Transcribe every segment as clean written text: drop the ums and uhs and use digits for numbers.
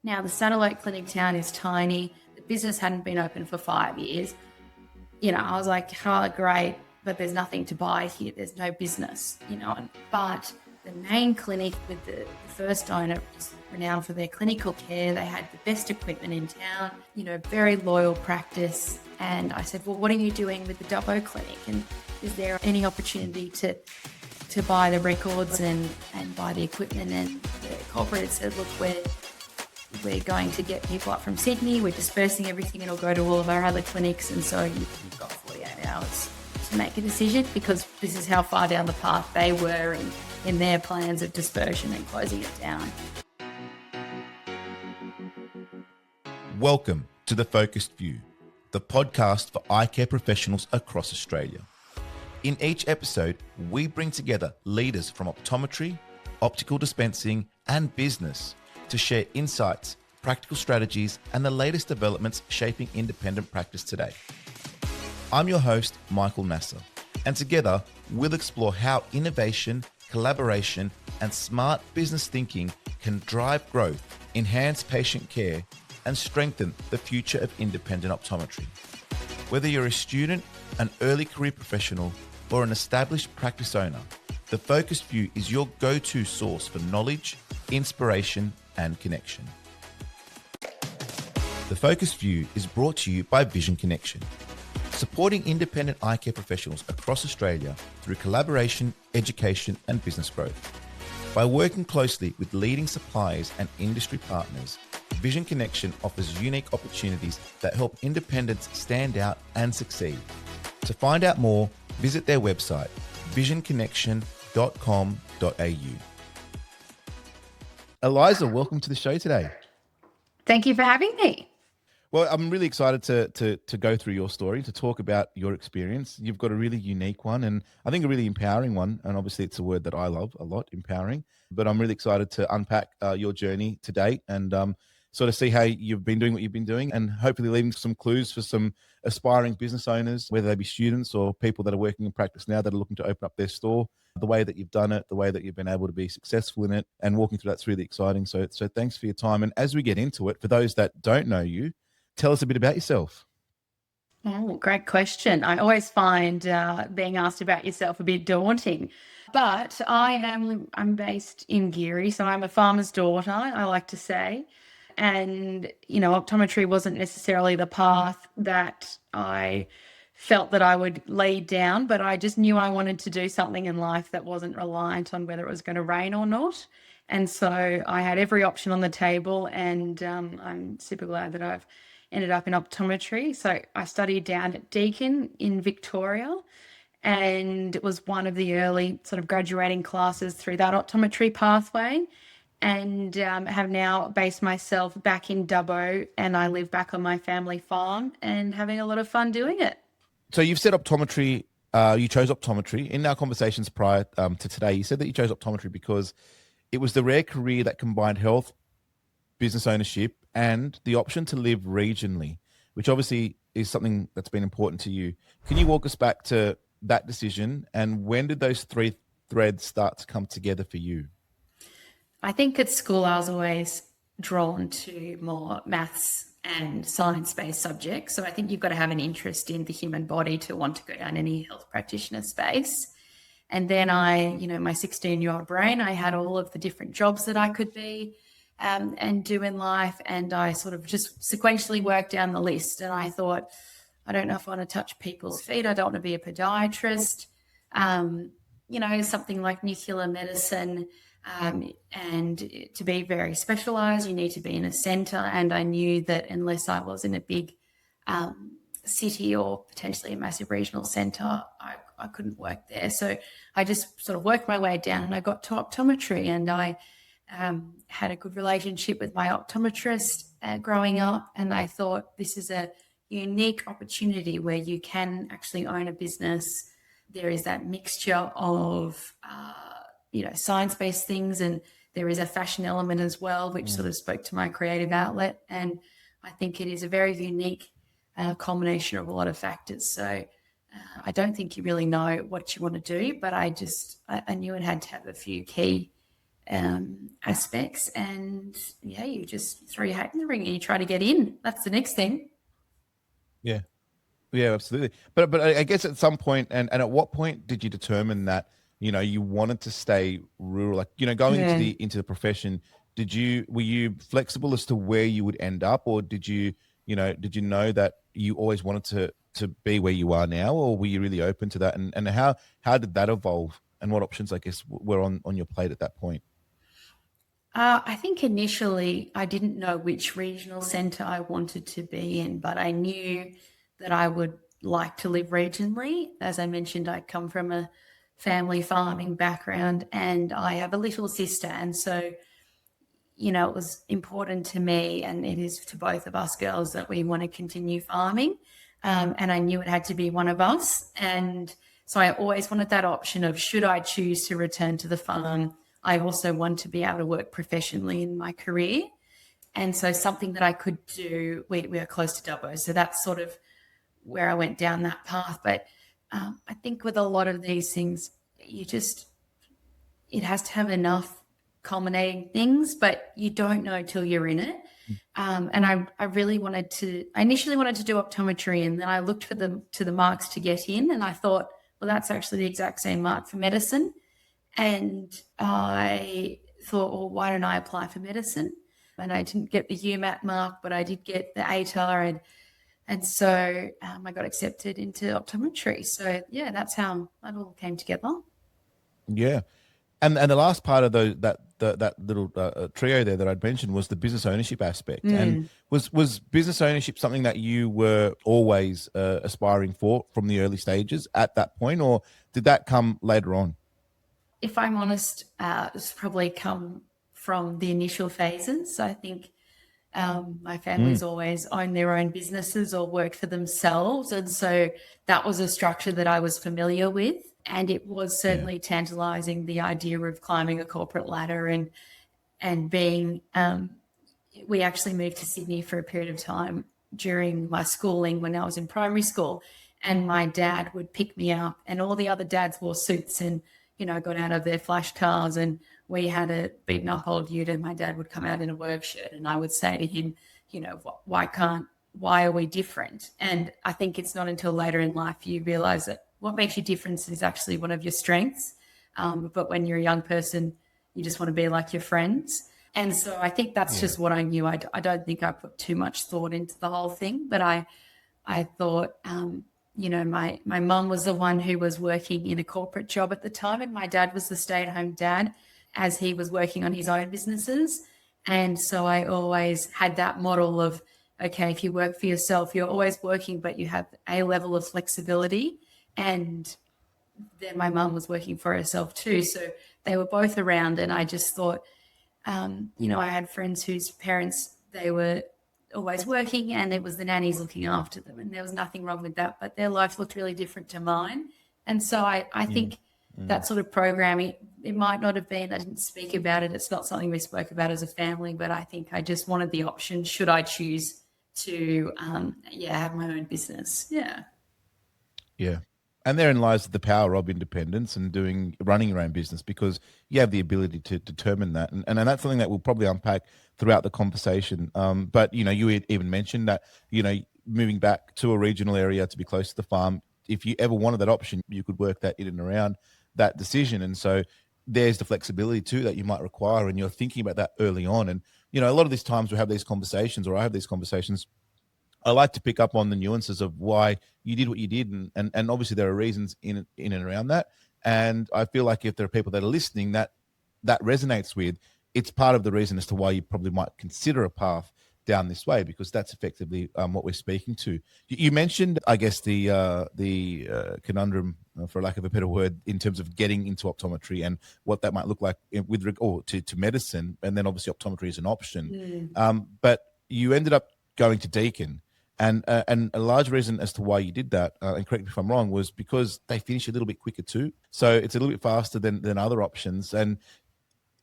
Now, the satellite clinic town is tiny. The business hadn't been open for 5 years. I was like, oh, great, but there's nothing to buy here. There's no business, But the main clinic with the first owner was renowned for their clinical care. They had the best equipment in town, very loyal practice. And I said, well, what are you doing with the Dubbo clinic? And is there any opportunity to buy the records and buy the equipment? And the corporate said, look, we're going to get people up from Sydney. We're dispersing everything. It'll go to all of our other clinics. And so you've got 48 hours to make a decision, because this is how far down the path they were in their plans of dispersion and closing it down. Welcome to The Focused View, the podcast for eye care professionals across Australia. In each episode, we bring together leaders from optometry, optical dispensing, and business to share insights, practical strategies, and the latest developments shaping independent practice today. I'm your host, Michael Nasser, and together we'll explore how innovation, collaboration, and smart business thinking can drive growth, enhance patient care, and strengthen the future of independent optometry. Whether you're a student, an early career professional, or an established practice owner, The Focused View is your go-to source for knowledge, inspiration, and connection. The Focused View is brought to you by Vision Connection, supporting independent eye care professionals across Australia through collaboration, education, and business growth. By working closely with leading suppliers and industry partners, Vision Connection offers unique opportunities that help independents stand out and succeed. To find out more, visit their website, visionconnection.com.au. Eliza, welcome to the show today. Thank you for having me. Well, I'm really excited to go through your story, to talk about your experience. You've got a really unique one, and I think a really empowering one. And obviously, it's a word that I love a lot, empowering. But I'm really excited to unpack your journey to date and sort of see how you've been doing what you've been doing, and hopefully leaving some clues for some aspiring business owners, whether they be students or people that are working in practice now that are looking to open up their store. The way that you've done it, the way that you've been able to be successful in it, and walking through that's really exciting. So thanks for your time. And as we get into it, for those that don't know you, tell us a bit about yourself. Oh, great question. I always find being asked about yourself a bit daunting, but I'm based in Geary, so I'm a farmer's daughter, I like to say. And, optometry wasn't necessarily the path that I felt that I would lead down, but I just knew I wanted to do something in life that wasn't reliant on whether it was going to rain or not. And so I had every option on the table, and I'm super glad that I've ended up in optometry. So I studied down at Deakin in Victoria, and it was one of the early sort of graduating classes through that optometry pathway, and have now based myself back in Dubbo, and I live back on my family farm and having a lot of fun doing it. So you've said optometry, you chose optometry. In our conversations prior to today, you said that you chose optometry because it was the rare career that combined health, business ownership, and the option to live regionally, which obviously is something that's been important to you. Can you walk us back to that decision, and when did those three threads start to come together for you? I think at school I was always drawn to more maths and science-based subjects. So I think you've got to have an interest in the human body to want to go down any health practitioner space. And then my 16-year-old brain, I had all of the different jobs that I could be and do in life. And I sort of just sequentially worked down the list. And I thought, I don't know if I want to touch people's feet. I don't want to be a podiatrist, something like nuclear medicine. And to be very specialized, you need to be in a center. And I knew that unless I was in a big city or potentially a massive regional center, I couldn't work there. So I just sort of worked my way down, and I got to optometry, and I had a good relationship with my optometrist growing up. And I thought, this is a unique opportunity where you can actually own a business. There is that mixture of science-based things, and there is a fashion element as well, which sort of spoke to my creative outlet. And I think it is a very unique combination of a lot of factors. So I don't think you really know what you want to do, but I knew it had to have a few key aspects. And yeah, you just throw your hat in the ring and you try to get in. That's the next thing. Yeah. Yeah, absolutely. But I guess at some point, and at what point did you determine that, you wanted to stay rural? Like, going into Yeah. the profession, were you flexible as to where you would end up, or did you know that you always wanted to be where you are now, or were you really open to that? And how did that evolve, and what options, I guess, were on your plate at that point? I think initially I didn't know which regional centre I wanted to be in, but I knew that I would like to live regionally. As I mentioned, I come from a family farming background and I have a little sister. And so, it was important to me, and it is to both of us girls, that we want to continue farming. And I knew it had to be one of us. And so I always wanted that option of, should I choose to return to the farm, I also want to be able to work professionally in my career. And so something that I could do, we are close to Dubbo. So that's sort of where I went down that path. But I think with a lot of these things, it has to have enough culminating things, but you don't know till you're in it. And I initially wanted to do optometry, and then I looked for the marks to get in, and I thought, well, that's actually the exact same mark for medicine. And I thought, well, why don't I apply for medicine? And I didn't get the UMAT mark, but I did get the ATAR, and so I got accepted into optometry. So yeah, that's how that all came together. Yeah. And the last part of that little trio there that I'd mentioned was the business ownership aspect. And was business ownership something that you were always aspiring for from the early stages at that point, or did that come later on? If I'm honest, it's probably come from the initial phases. I think my family's always owned their own businesses or worked for themselves. And so that was a structure that I was familiar with. And it was certainly tantalizing, the idea of climbing a corporate ladder and being, we actually moved to Sydney for a period of time during my schooling when I was in primary school. And my dad would pick me up, and all the other dads wore suits and, got out of their flash cars, and we had a beaten up old ute, and my dad would come out in a work shirt, and I would say to him, why are we different? And I think it's not until later in life you realize that what makes you different is actually one of your strengths. But when you're a young person, you just want to be like your friends. And so I think that's just what I knew. I don't think I put too much thought into the whole thing, but I thought, my mum was the one who was working in a corporate job at the time, and my dad was the stay-at-home dad as he was working on his own businesses. And so I always had that model of, okay, if you work for yourself, you're always working, but you have a level of flexibility. And then my mum was working for herself too. So they were both around, and I just thought, I had friends whose parents, they were always working, and it was the nannies looking after them, and there was nothing wrong with that, but their life looked really different to mine. And so I think that sort of programming, it might not have been, I didn't speak about it, it's not something we spoke about as a family, but I think I just wanted the option, should I choose to have my own business. Yeah. And therein lies the power of independence and running your own business, because you have the ability to determine that. And that's something that we'll probably unpack throughout the conversation. But, you had even mentioned that, moving back to a regional area to be close to the farm, if you ever wanted that option, you could work that in and around that decision. And so there's the flexibility too that you might require, and you're thinking about that early on. And, a lot of these times we have these conversations, or I have these conversations, I like to pick up on the nuances of why you did what you did, and obviously there are reasons in and around that. And I feel like if there are people that are listening that resonates with, it's part of the reason as to why you probably might consider a path down this way, because that's effectively what we're speaking to. You mentioned, I guess, the conundrum, for lack of a better word, in terms of getting into optometry and what that might look like with regard to medicine, and then obviously optometry is an option. But you ended up going to Deakin. And a large reason as to why you did that, and correct me if I'm wrong, was because they finish a little bit quicker too. So it's a little bit faster than other options. And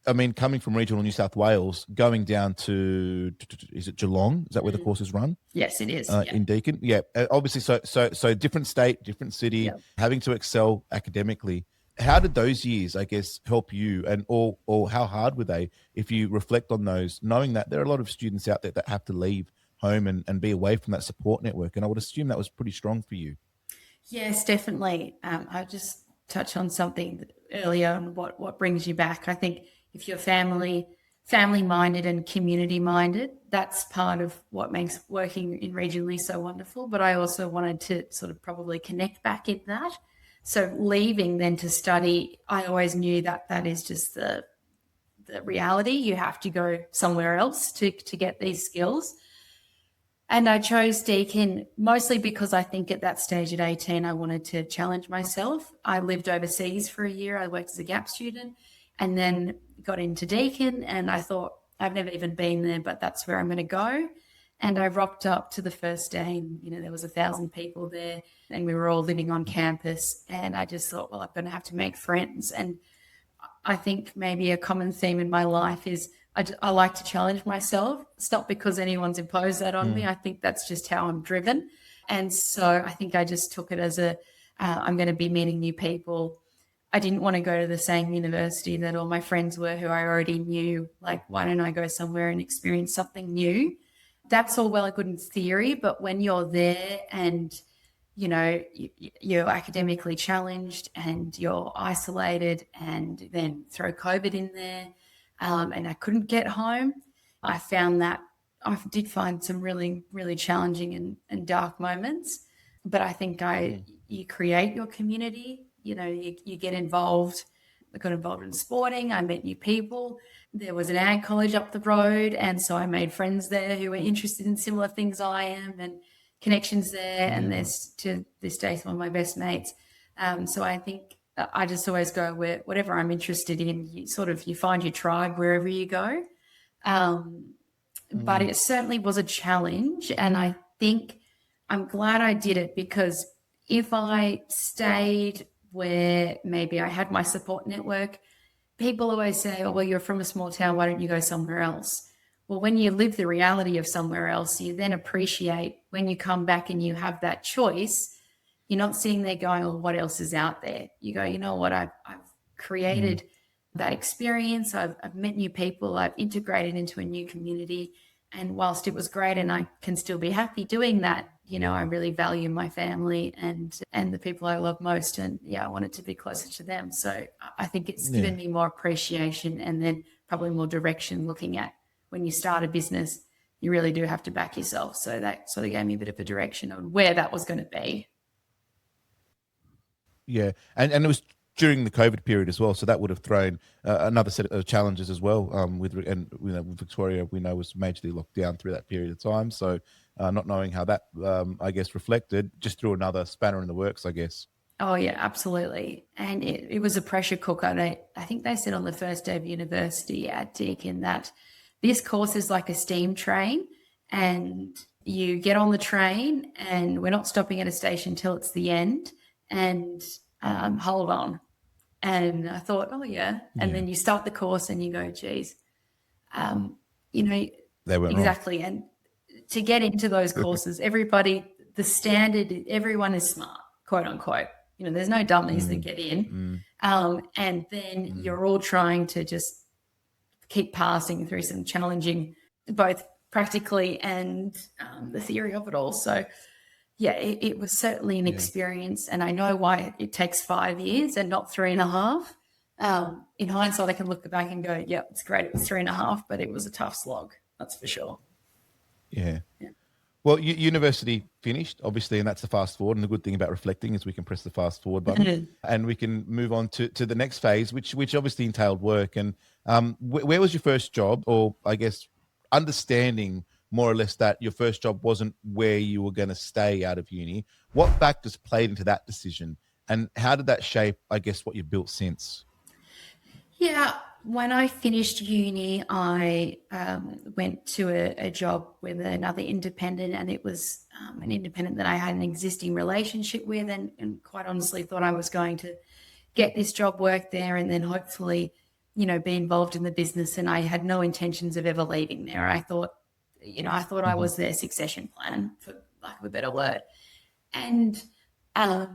I mean, coming from regional New South Wales, going down to, is it Geelong? Is that where the course is run? Yes, it is. In Deakin. Yeah. Obviously, so different state, different city, having to excel academically. how did those years, I guess, help you, and or how hard were they if you reflect on those, knowing that there are a lot of students out there that have to leave home and be away from that support network? And I would assume that was pretty strong for you. Yes, definitely. I just touched on something earlier on what brings you back. I think if you're family minded and community minded, that's part of what makes working in regionally so wonderful. But I also wanted to sort of probably connect back in that. So leaving then to study, I always knew that that is just the reality. You have to go somewhere else to get these skills. And I chose Deakin mostly because I think at that stage at 18, I wanted to challenge myself. I lived overseas for a year. I worked as a gap student and then got into Deakin. And I thought, I've never even been there, but that's where I'm going to go. And I rocked up to the first day and, there was 1,000 people there and we were all living on campus. And I just thought, well, I'm going to have to make friends. And I think maybe a common theme in my life is I like to challenge myself. It's not because anyone's imposed that on me. I think that's just how I'm driven. And so I think I just took it as I'm going to be meeting new people. I didn't want to go to the same university that all my friends were who I already knew. Like, why don't I go somewhere and experience something new? That's all well and good in theory, but when you're there and you're academically challenged and you're isolated, and then throw COVID in there, and I couldn't get home. I found that I did find some really, really challenging and dark moments, but I think you create your community, you get involved. I got involved in sporting. I met new people. There was an ag college up the road, and so I made friends there who were interested in similar things I am, and connections there. And there's to this day some of my best mates. So I think I just always go where whatever I'm interested in, you find your tribe wherever you go. But it certainly was a challenge, and I think I'm glad I did it, because if I stayed where maybe I had my support network, people always say, oh, well, you're from a small town, why don't you go somewhere else? Well, when you live the reality of somewhere else, you then appreciate when you come back and you have that choice. You're not sitting there going, oh, what else is out there? You go, you know what, I've created that experience. I've met new people. I've integrated into a new community. And whilst it was great and I can still be happy doing that, I really value my family and the people I love most. And I wanted to be closer to them. So I think it's given me more appreciation, and then probably more direction, looking at when you start a business, you really do have to back yourself. So that sort of gave me a bit of a direction on where that was going to be. Yeah, and it was during the COVID period as well, so that would have thrown another set of challenges as well. With Victoria, we know, was majorly locked down through that period of time. So not knowing how that, I guess, reflected, just threw another spanner in the works, I guess. Oh yeah, absolutely. And it was a pressure cooker. I think they said on the first day of university at Deakin that this course is like a steam train, and you get on the train and we're not stopping at a station till it's the end, and hold on. And I thought, oh yeah. And then you start the course and you go, geez, They went exactly. Wrong. And to get into those courses, the standard, everyone is smart, quote unquote. There's no dummies that get in. And then you're all trying to just keep passing through some challenging, both practically and the theory of it all. So it was certainly an experience, and I know why it takes 5 years and not 3.5. In hindsight, I can look back and go, yeah, it's great. It was 3.5, but it was a tough slog. That's for sure. Yeah. Well, university finished, obviously, and that's the fast forward. And the good thing about reflecting is we can press the fast forward button and we can move on to the next phase, which obviously entailed work. And where was your first job, or I guess understanding more or less that your first job wasn't where you were going to stay out of uni? What factors played into that decision, and how did that shape, I guess, what you've built since? Yeah, when I finished uni, I went to a job with another independent, and it was an independent that I had an existing relationship with, and quite honestly thought I was going to get this job, work there, and then hopefully, be involved in the business. And I had no intentions of ever leaving there. I thought I was their succession plan, for lack of a better word. And, I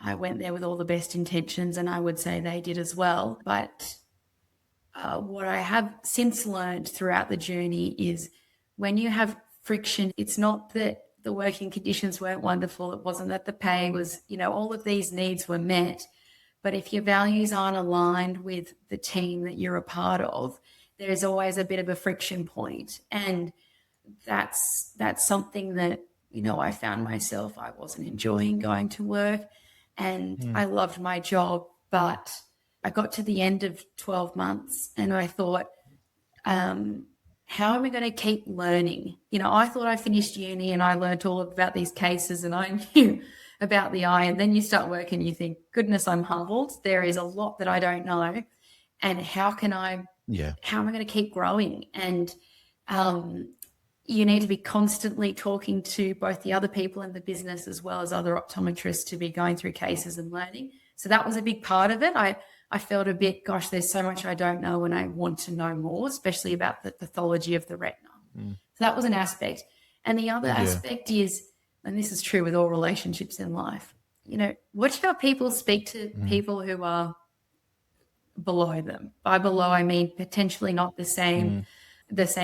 I went there with all the best intentions, and I would say they did as well. But what I have since learned throughout the journey is when you have friction, it's not that the working conditions weren't wonderful. It wasn't that the pay was, all of these needs were met. But if your values aren't aligned with the team that you're a part of, there's always a bit of a friction point. And that's something that, I found myself, I wasn't enjoying going to work, and I loved my job, but I got to the end of 12 months and I thought, how am I going to keep learning? I thought I finished uni and I learned all about these cases and I knew about the eye. And then you start working, you think, goodness, I'm humbled. There is a lot that I don't know. And how am I going to keep growing? And you need to be constantly talking to both the other people in the business as well as other optometrists to be going through cases and learning. So that was a big part of it. I felt a bit, gosh, there's so much I don't know and I want to know more, especially about the pathology of the retina. So that was an aspect. And the other aspect is, and this is true with all relationships in life, watch how people speak to people who are below them. By below, I mean potentially not the same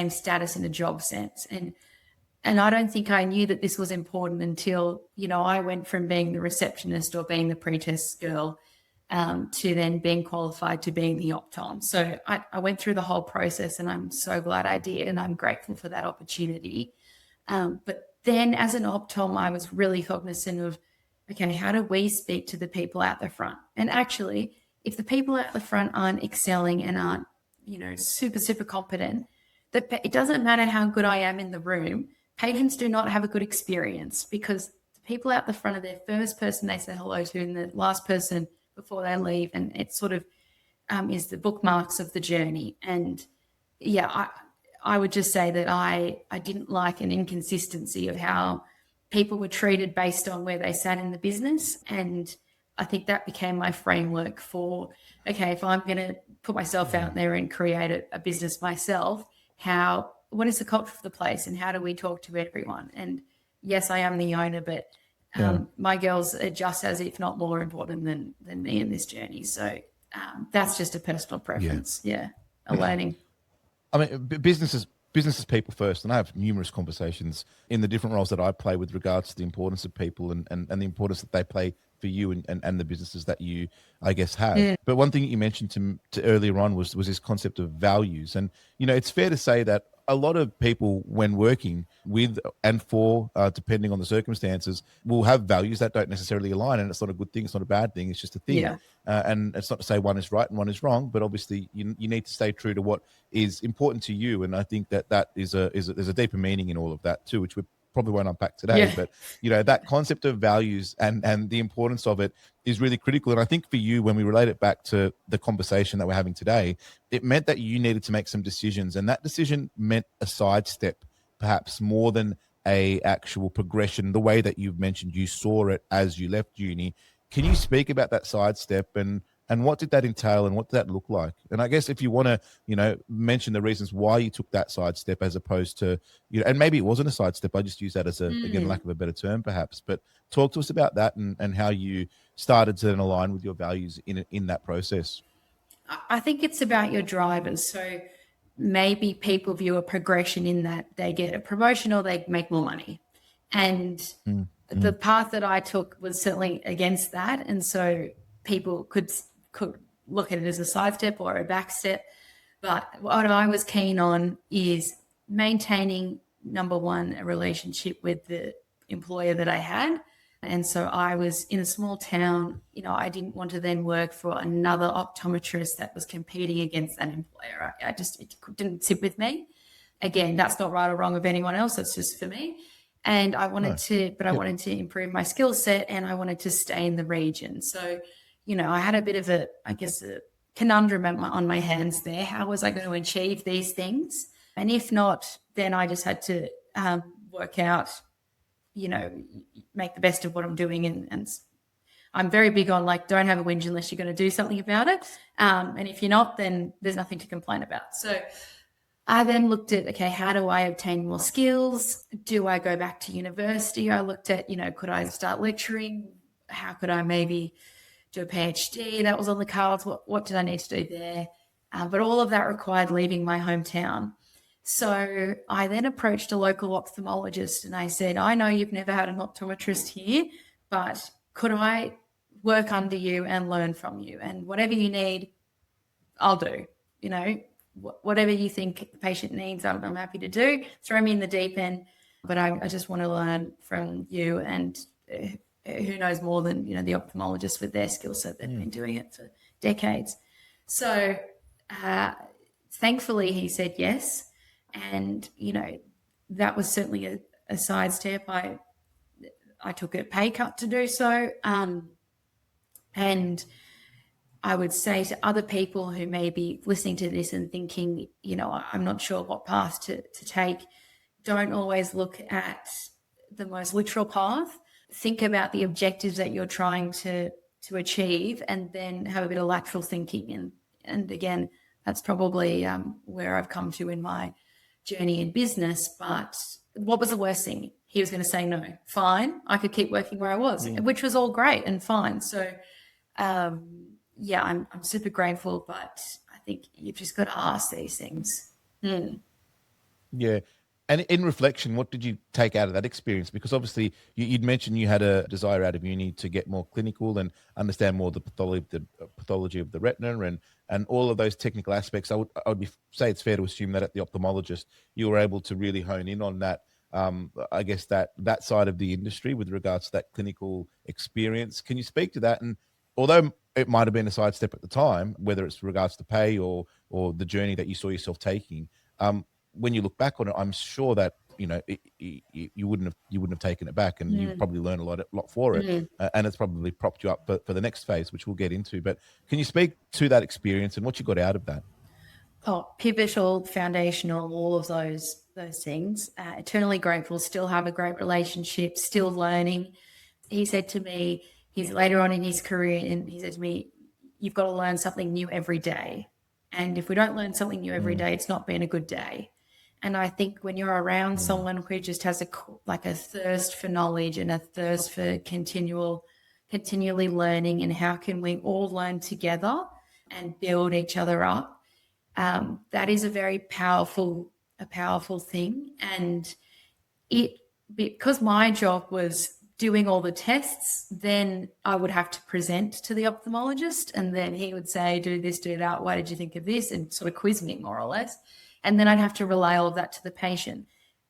status in a job sense. And I don't think I knew that this was important until, I went from being the receptionist or being the pre-test girl to then being qualified to being the optom. So I went through the whole process and I'm so glad I did. And I'm grateful for that opportunity. But then as an optom, I was really cognizant of, okay, how do we speak to the people out the front? And actually, if the people out the front aren't excelling and aren't, super, super competent, it doesn't matter how good I am in the room. Patients do not have a good experience because the people out the front are their first person they say hello to and the last person before they leave. And it sort of is the bookmarks of the journey. And I would just say that I didn't like an inconsistency of how people were treated based on where they sat in the business. And I think that became my framework for, okay, if I'm going to put myself out there and create a business myself, what is the culture of the place and how do we talk to everyone? And yes, I am the owner, but my girls are just as, if not more important than me in this journey. So that's just a personal preference. A learning. I mean, businesses people first, and I have numerous conversations in the different roles that I play with regards to the importance of people and the importance that they play for you and the businesses that you, I guess, have. But one thing you mentioned to earlier on was this concept of values. And, it's fair to say that a lot of people, when working with and for, depending on the circumstances, will have values that don't necessarily align. And it's not a good thing. It's not a bad thing. It's just a thing. Yeah. And it's not to say one is right and one is wrong, but obviously you need to stay true to what is important to you. And I think that is there's a deeper meaning in all of that too, which we probably won't unpack today. But that concept of values and the importance of it is really critical. And I think for you, when we relate it back to the conversation that we're having today, it meant that you needed to make some decisions, and that decision meant a sidestep, perhaps more than a actual progression. The way that you've mentioned you saw it as you left uni. Can you speak about that sidestep and what did that entail and what did that look like? And I guess if you want to, mention the reasons why you took that sidestep as opposed to, and maybe it wasn't a sidestep. I just use that as again, lack of a better term, perhaps. But talk to us about that and how you started to then align with your values in that process. I think it's about your drivers. So maybe people view a progression in that they get a promotion or they make more money. And the path that I took was certainly against that. And so people could look at it as a sidestep or a back step. But what I was keen on is maintaining, number one, a relationship with the employer that I had. And so I was in a small town, I didn't want to then work for another optometrist that was competing against that employer. It didn't sit with me. Again, that's not right or wrong of anyone else. That's just for me. And I wanted I wanted to improve my skill set and I wanted to stay in the region. So, I had a bit of a conundrum on my hands there. How was I going to achieve these things? And if not, then I just had to work out, make the best of what I'm doing. And I'm very big on don't have a whinge unless you're going to do something about it. And if you're not, then there's nothing to complain about. So I then looked at, okay, how do I obtain more skills? Do I go back to university? I looked at, could I start lecturing? how could I maybe do a PhD? That was on the cards. What did I need to do there? But all of that required leaving my hometown. So I then approached a local ophthalmologist and I said, I know you've never had an optometrist here, but could I work under you and learn from you? And whatever you need, I'll do. You know, whatever you think the patient needs, I'm happy to do. Throw me in the deep end, but I just want to learn from you. And who knows more than, the ophthalmologist with their skill set. They've been doing it for decades. So thankfully he said yes. And, that was certainly a sidestep. I took a pay cut to do so. And I would say to other people who may be listening to this and thinking, I'm not sure what path to take, don't always look at the most literal path. Think about the objectives that you're trying to achieve, and then have a bit of lateral thinking. And again, that's probably where I've come to in my journey in business. But what was the worst thing? He was going to say no. Fine. I could keep working where I was, which was all great and fine. So, I'm super grateful, but I think you've just got to ask these things. Yeah. And in reflection, what did you take out of that experience? Because obviously you'd mentioned you had a desire out of uni to get more clinical and understand more the pathology of the retina and all of those technical aspects. I would say it's fair to assume that at the ophthalmologist, you were able to really hone in on that. I guess that side of the industry with regards to that clinical experience. Can you speak to that? And although it might have been a sidestep at the time, whether it's regards to pay or the journey that you saw yourself taking, when you look back on it, I'm sure that you wouldn't have taken it back, and you probably learned a lot for it, and it's probably propped you up for the next phase, which we'll get into. But can you speak to that experience and what you got out of that? Oh, pivotal, foundational, all of those things. Eternally grateful. Still have a great relationship. Still learning. He said to me, he's later on in his career, and he said to me, "You've got to learn something new every day, and if we don't learn something new every day, it's not been a good day." And I think when you're around someone who just has a thirst for knowledge and a thirst for continually learning, and how can we all learn together and build each other up, that is a very powerful thing. And because my job was doing all the tests, then I would have to present to the ophthalmologist, and then he would say, do this, do that. Why did you think of this? And sort of quiz me more or less. And then I'd have to relay all of that to the patient.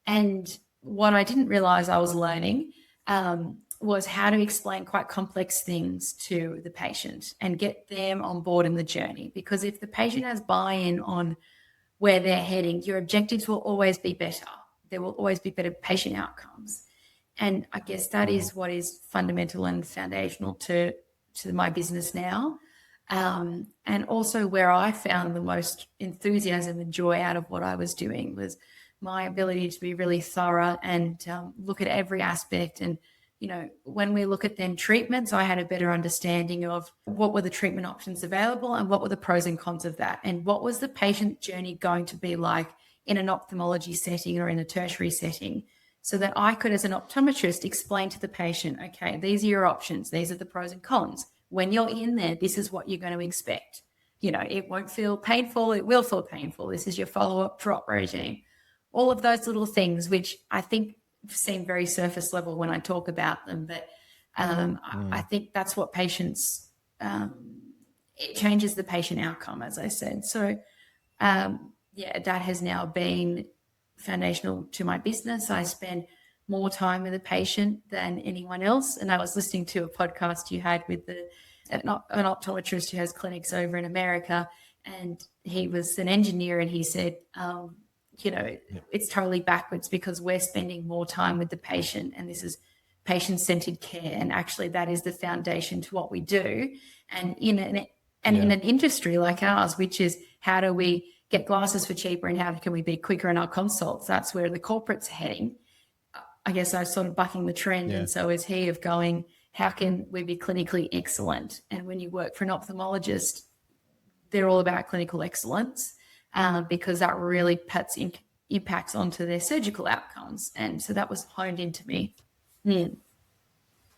And what I didn't realize I was learning was how to explain quite complex things to the patient and get them on board in the journey. Because if the patient has buy-in on where they're heading, your objectives will always be better. There will always be better patient outcomes. And I guess that is what is fundamental and foundational to my business now. And also where I found the most enthusiasm and joy out of what I was doing was my ability to be really thorough and look at every aspect. And, when we look at then treatments, I had a better understanding of what were the treatment options available and what were the pros and cons of that. And what was the patient journey going to be like in an ophthalmology setting or in a tertiary setting, so that I could, as an optometrist, explain to the patient, okay, these are your options. These are the pros and cons. When you're in there, this is what you're going to expect. It won't feel painful. It will feel painful. This is your follow-up drop regime. All of those little things, which I think seem very surface level when I talk about them. But I think that's what patients, it changes the patient outcome, as I said. So, that has now been foundational to my business. I spend more time with a patient than anyone else. And I was listening to a podcast you had with an optometrist who has clinics over in America, and he was an engineer, and he said, it's totally backwards because we're spending more time with the patient, and this is patient-centered care. And actually that is the foundation to what we do. And in an industry like ours, which is how do we get glasses for cheaper and how can we be quicker in our consults? That's where the corporate's heading. I guess I was sort of bucking the trend, and so is he, of going, how can we be clinically excellent? And when you work for an ophthalmologist, they're all about clinical excellence because that really impacts onto their surgical outcomes. And so that was honed into me.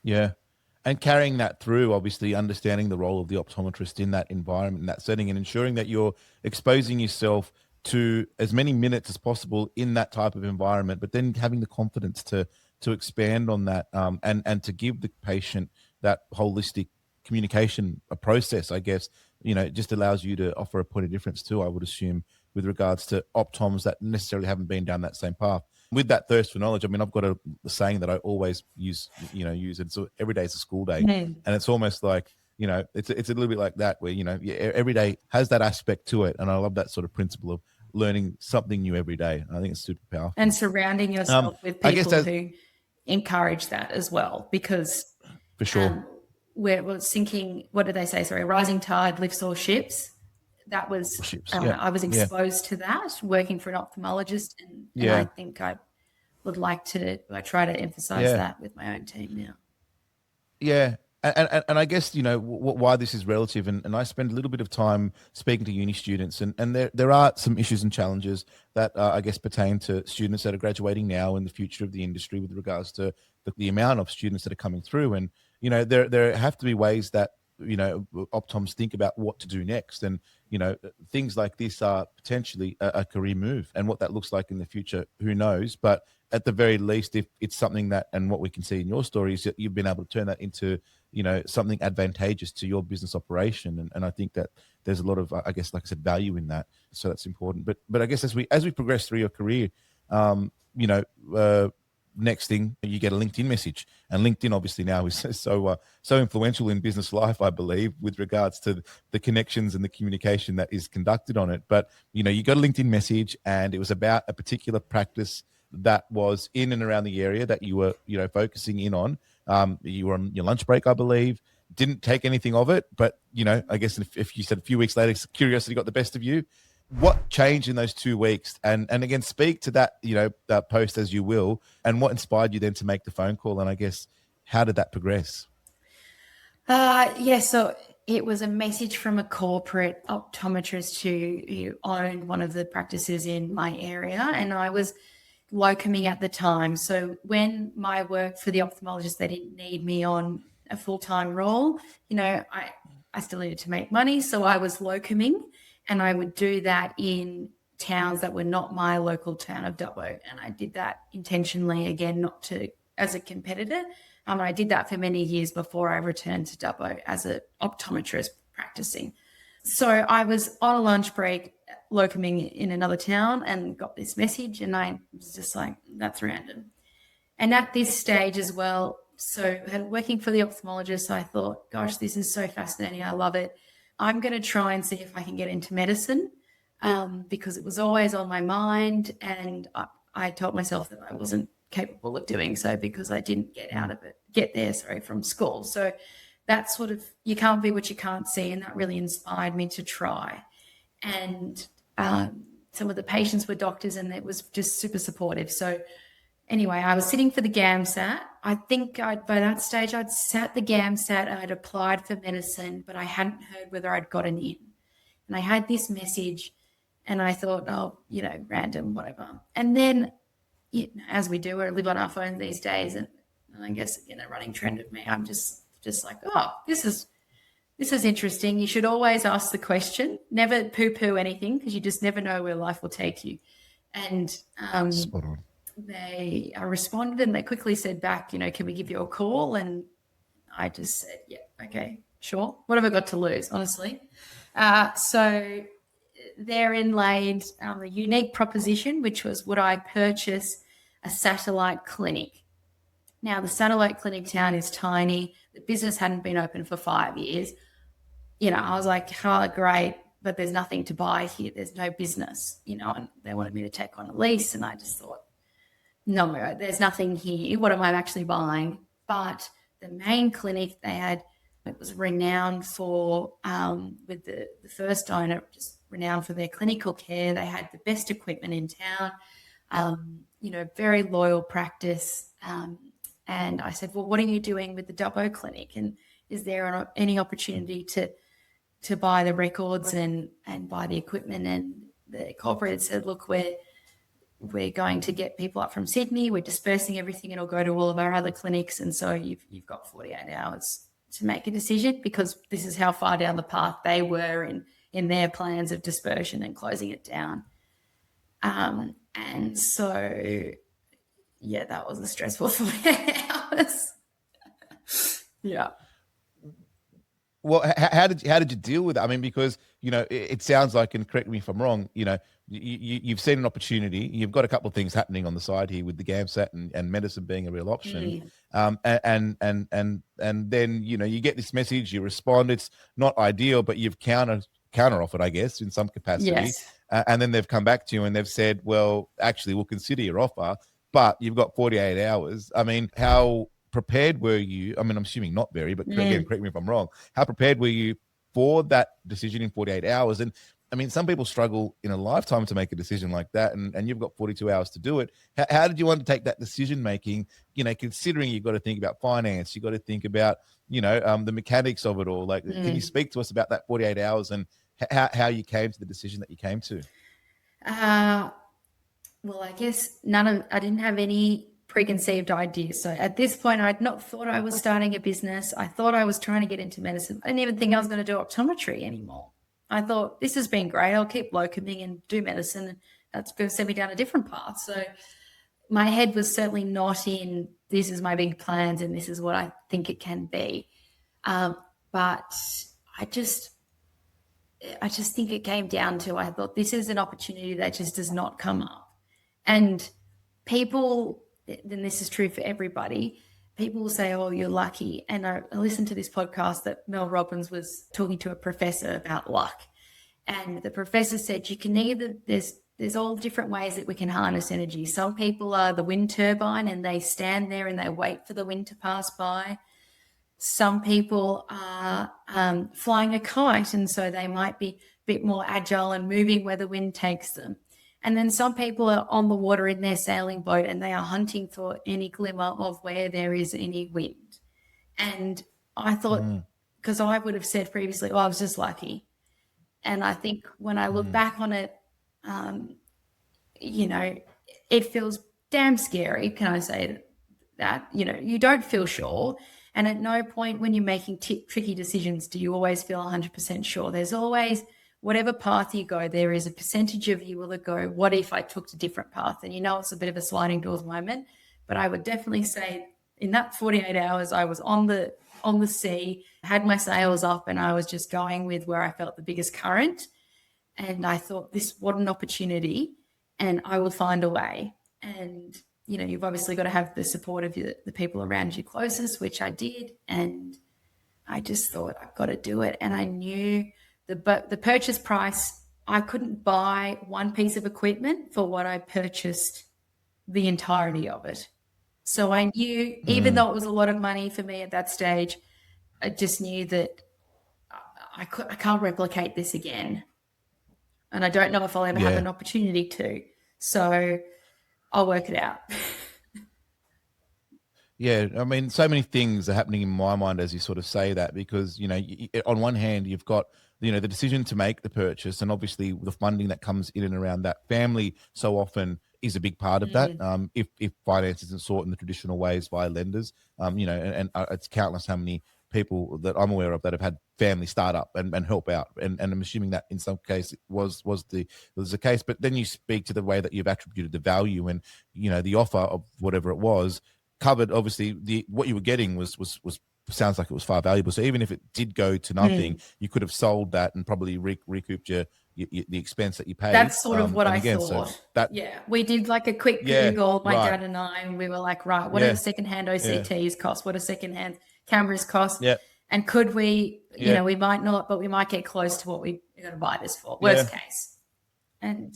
Yeah. and carrying that through, obviously understanding the role of the optometrist in that environment, in that setting, and ensuring that you're exposing yourself to as many minutes as possible in that type of environment, but then having the confidence to expand on that, and to give the patient that holistic communication a process, I guess, it just allows you to offer a point of difference too, I would assume, with regards to optoms that necessarily haven't been down that same path. With that thirst for knowledge, I mean, I've got a saying that I always use it. So every day is a school day. Mm. And it's almost like, it's a little bit like that where, every day has that aspect to it. And I love that sort of principle of learning something new every day. I think it's super powerful. And surrounding yourself with I guess people who encourage that as well, because for sure. we're thinking, what did they say? Sorry, rising tide lifts all ships. That was, I was exposed to that working for an ophthalmologist, and I think I would like to, I try to emphasize that with my own team now. Yeah. And I guess, why this is relative, and I spend a little bit of time speaking to uni students, and there are some issues and challenges that I guess pertain to students that are graduating now in the future of the industry with regards to the amount of students that are coming through. And, there have to be ways that, optoms think about what to do next. And, things like this are potentially a career move, and what that looks like in the future, who knows? But at the very least, if it's something that, and what we can see in your story is that you've been able to turn that into, something advantageous to your business operation. And I think that there's a lot of, I guess, like I said, value in that. So that's important. But I guess as we progress through your career, next thing, you get a LinkedIn message, and LinkedIn obviously now is so influential in business life, I believe, with regards to the connections and the communication that is conducted on it. But you got a LinkedIn message, and it was about a particular practice that was in and around the area that you were focusing in on. You were on your lunch break, I believe. Didn't take anything of it, but I guess if you said a few weeks later, curiosity got the best of you. What changed in those 2 weeks? And again, speak to that, that post as you will, and what inspired you then to make the phone call? And I guess, how did that progress? So it was a message from a corporate optometrist who owned one of the practices in my area, and I was locuming at the time. So when my work for the ophthalmologist, they didn't need me on a full-time role, I still needed to make money. So I was locuming, and I would do that in towns that were not my local town of Dubbo. And I did that intentionally, again, not to as a competitor. I did that for many years before I returned to Dubbo as an optometrist practicing. So I was on a lunch break locuming in another town and got this message, and I was just like, that's random. And at this stage as well, so working for the ophthalmologist, I thought, gosh, this is so fascinating. I love it. I'm going to try and see if I can get into medicine, because it was always on my mind, and I told myself that I wasn't capable of doing so because I didn't get there from school. So that sort of, you can't be what you can't see, and that really inspired me to try. And some of the patients were doctors, and it was just super supportive. So anyway, I was sitting for the GAMSAT. I think by that stage I'd sat the GAMSAT and I'd applied for medicine, but I hadn't heard whether I'd gotten in. And I had this message, and I thought, oh, random, whatever. And then, as we do, we live on our phone these days, and I guess, running trend of me, I'm just like, oh, this is interesting. You should always ask the question, never poo-poo anything, because you just never know where life will take you. And Spot on. I responded, and they quickly said back, can we give you a call? And I just said, yeah, okay, sure. What have I got to lose, honestly? So therein laid a unique proposition, which was, would I purchase a satellite clinic? Now, the satellite clinic town is tiny. The business hadn't been open for 5 years. I was like, oh, great, but there's nothing to buy here. There's no business, and they wanted me to take on a lease. And I just thought, no, there's nothing here. What am I actually buying? But the main clinic they had, it was renowned for, with the first owner, just renowned for their clinical care. They had the best equipment in town, very loyal practice. And I said, well, what are you doing with the Dubbo clinic? And is there any opportunity to buy the records and buy the equipment? And the corporate said, look, we're going to get people up from Sydney, we're dispersing everything, it'll go to all of our other clinics. And so you've got 48 hours to make a decision, because this is how far down the path they were in their plans of dispersion and closing it down. And so, yeah, that was a stressful 48 hours. Yeah. Well, how did you deal with it? I mean, because, you know, it sounds like, and correct me if I'm wrong, you know, you've seen an opportunity. You've got a couple of things happening on the side here with the GAMSAT and medicine being a real option. And then, you know, you get this message, you respond. It's not ideal, but you've counter offered, I guess, in some capacity. Yes. And then they've come back to you and they've said, well, actually, we'll consider your offer, but you've got 48 hours. I mean, how prepared were you? I mean, I'm assuming not very, but again, correct me if I'm wrong. How prepared were you for that decision in 48 hours? And I mean, some people struggle in a lifetime to make a decision like that, and you've got 42 hours to do it. How did you undertake that decision making? You know, considering you've got to think about finance, you've got to think about, you know, the mechanics of it all. Like, can you speak to us about that 48 hours and how you came to the decision that you came to? Well, I guess I didn't have any preconceived ideas. So at this point, I'd not thought I was starting a business. I thought I was trying to get into medicine. I didn't even think I was going to do optometry anymore. I thought, this has been great. I'll keep locuming and do medicine. And that's going to send me down a different path. So my head was certainly not in, this is my big plans and this is what I think it can be. But I just think it came down to, I thought, this is an opportunity that just does not come up. And people, and this is true for everybody, people will say, oh, you're lucky. And I listened to this podcast that Mel Robbins was talking to a professor about luck. And the professor said, you can either, there's all different ways that we can harness energy. Some people are the wind turbine and they stand there and they wait for the wind to pass by. Some people are flying a kite, and so they might be a bit more agile and moving where the wind takes them. And then some people are on the water in their sailing boat and they are hunting for any glimmer of where there is any wind. And I thought, because I would have said previously, oh, I was just lucky. And I think when I look back on it, you know, it feels damn scary. Can I say that? You know, you don't feel sure. And at no point when you're making tricky decisions do you always feel 100% sure. There's always, whatever path you go, there is a percentage of you will go, what if I took a different path? And you know, it's a bit of a sliding doors moment, but I would definitely say in that 48 hours, I was on the sea, had my sails up, and I was just going with where I felt the biggest current. And I thought, what an opportunity, and I will find a way. And, you know, you've obviously got to have the support of the people around you closest, which I did. And I just thought, I've got to do it. And I knew the purchase price, I couldn't buy one piece of equipment for what I purchased the entirety of it. So I knew, even though it was a lot of money for me at that stage, I just knew that I can't replicate this again. And I don't know if I'll ever have an opportunity to. So I'll work it out. Yeah, I mean, so many things are happening in my mind as you sort of say that, because, you know, on one hand, you've got, you know, the decision to make the purchase, and obviously the funding that comes in and around that. Family so often is a big part of that. If finance isn't sought in the traditional ways via lenders, you know, and it's countless how many people that I'm aware of that have had family start up and help out. And I'm assuming that in some case was the case. But then you speak to the way that you've attributed the value, and, you know, the offer of whatever it was covered, obviously what you were getting was sounds like it was far valuable. So even if it did go to nothing, you could have sold that and probably recouped the expense that you paid. That's sort of what I thought. So we did like a quick Google, my dad and I, and we were like, right, what do secondhand OCTs cost? What do secondhand cameras cost? And could we, you know, we might not, but we might get close to what we're going to buy this for, worst case. And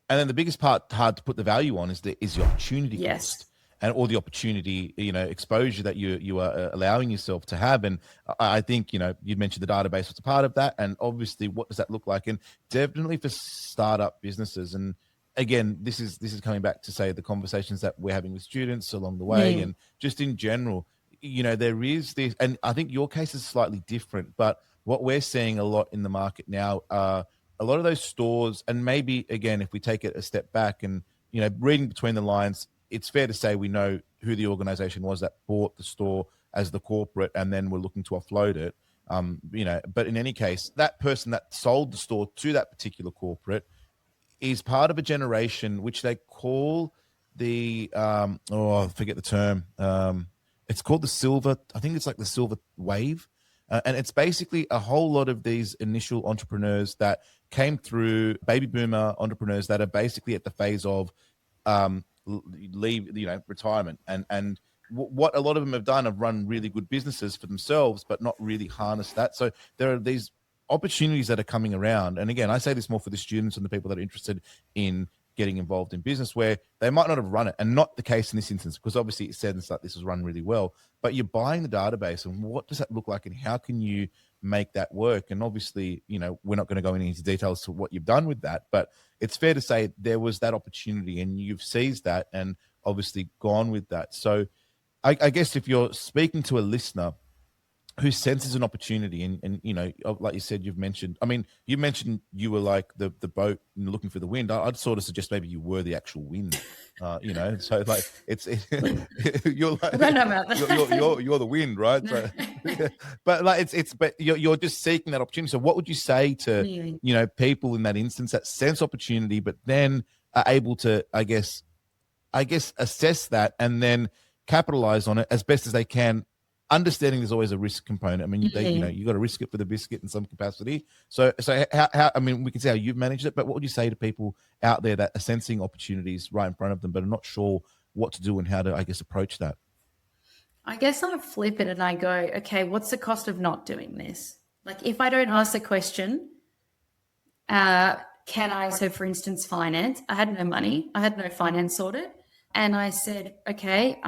and then the biggest part, hard to put the value on, is the opportunity cost, and all the opportunity, you know, exposure that you are allowing yourself to have. And I think, you know, you'd mentioned the database was a part of that, and obviously what does that look like? And definitely for startup businesses. And again, this is coming back to say the conversations that we're having with students along the way, and just in general, you know, there is this, and I think your case is slightly different, but what we're seeing a lot in the market now are a lot of those stores, and maybe again, if we take it a step back and, reading between the lines, it's fair to say we know who the organization was that bought the store as the corporate and then we're looking to offload it. But in any case, that person that sold the store to that particular corporate is part of a generation which they call the I forget the term. It's called the silver. I think it's like the silver wave, and it's basically a whole lot of these initial entrepreneurs that came through, baby boomer entrepreneurs that are basically at the phase of retirement, and what a lot of them have done have run really good businesses for themselves, but not really harnessed that. So there are these opportunities that are coming around. And again, I say this more for the students and the people that are interested in getting involved in business, where they might not have run it, and not the case in this instance, because obviously it says that this was run really well, but you're buying the database, and what does that look like, and how can you make that work? And obviously, we're not going to go into details to what you've done with that, but it's fair to say there was that opportunity and you've seized that and obviously gone with that. So I guess if you're speaking to a listener who senses an opportunity, and like you said, you mentioned you were like the boat looking for the wind. I'd sort of suggest maybe you were the actual wind, so like you're like, I don't know about that. you're the wind, right? So, but like but you're just seeking that opportunity. So what would you say to people in that instance that sense opportunity, but then are able to, I guess assess that and then capitalize on it as best as they can, understanding there's always a risk component. I mean, you got to risk it for the biscuit in some capacity. So how we can see how you've managed it, but what would you say to people out there that are sensing opportunities right in front of them, but are not sure what to do and how to, I guess, approach that? I guess I flip it and I go, okay, what's the cost of not doing this? Like, if I don't ask the question, can I, so for instance, finance, I had no money, I had no finance sorted. And I said, okay,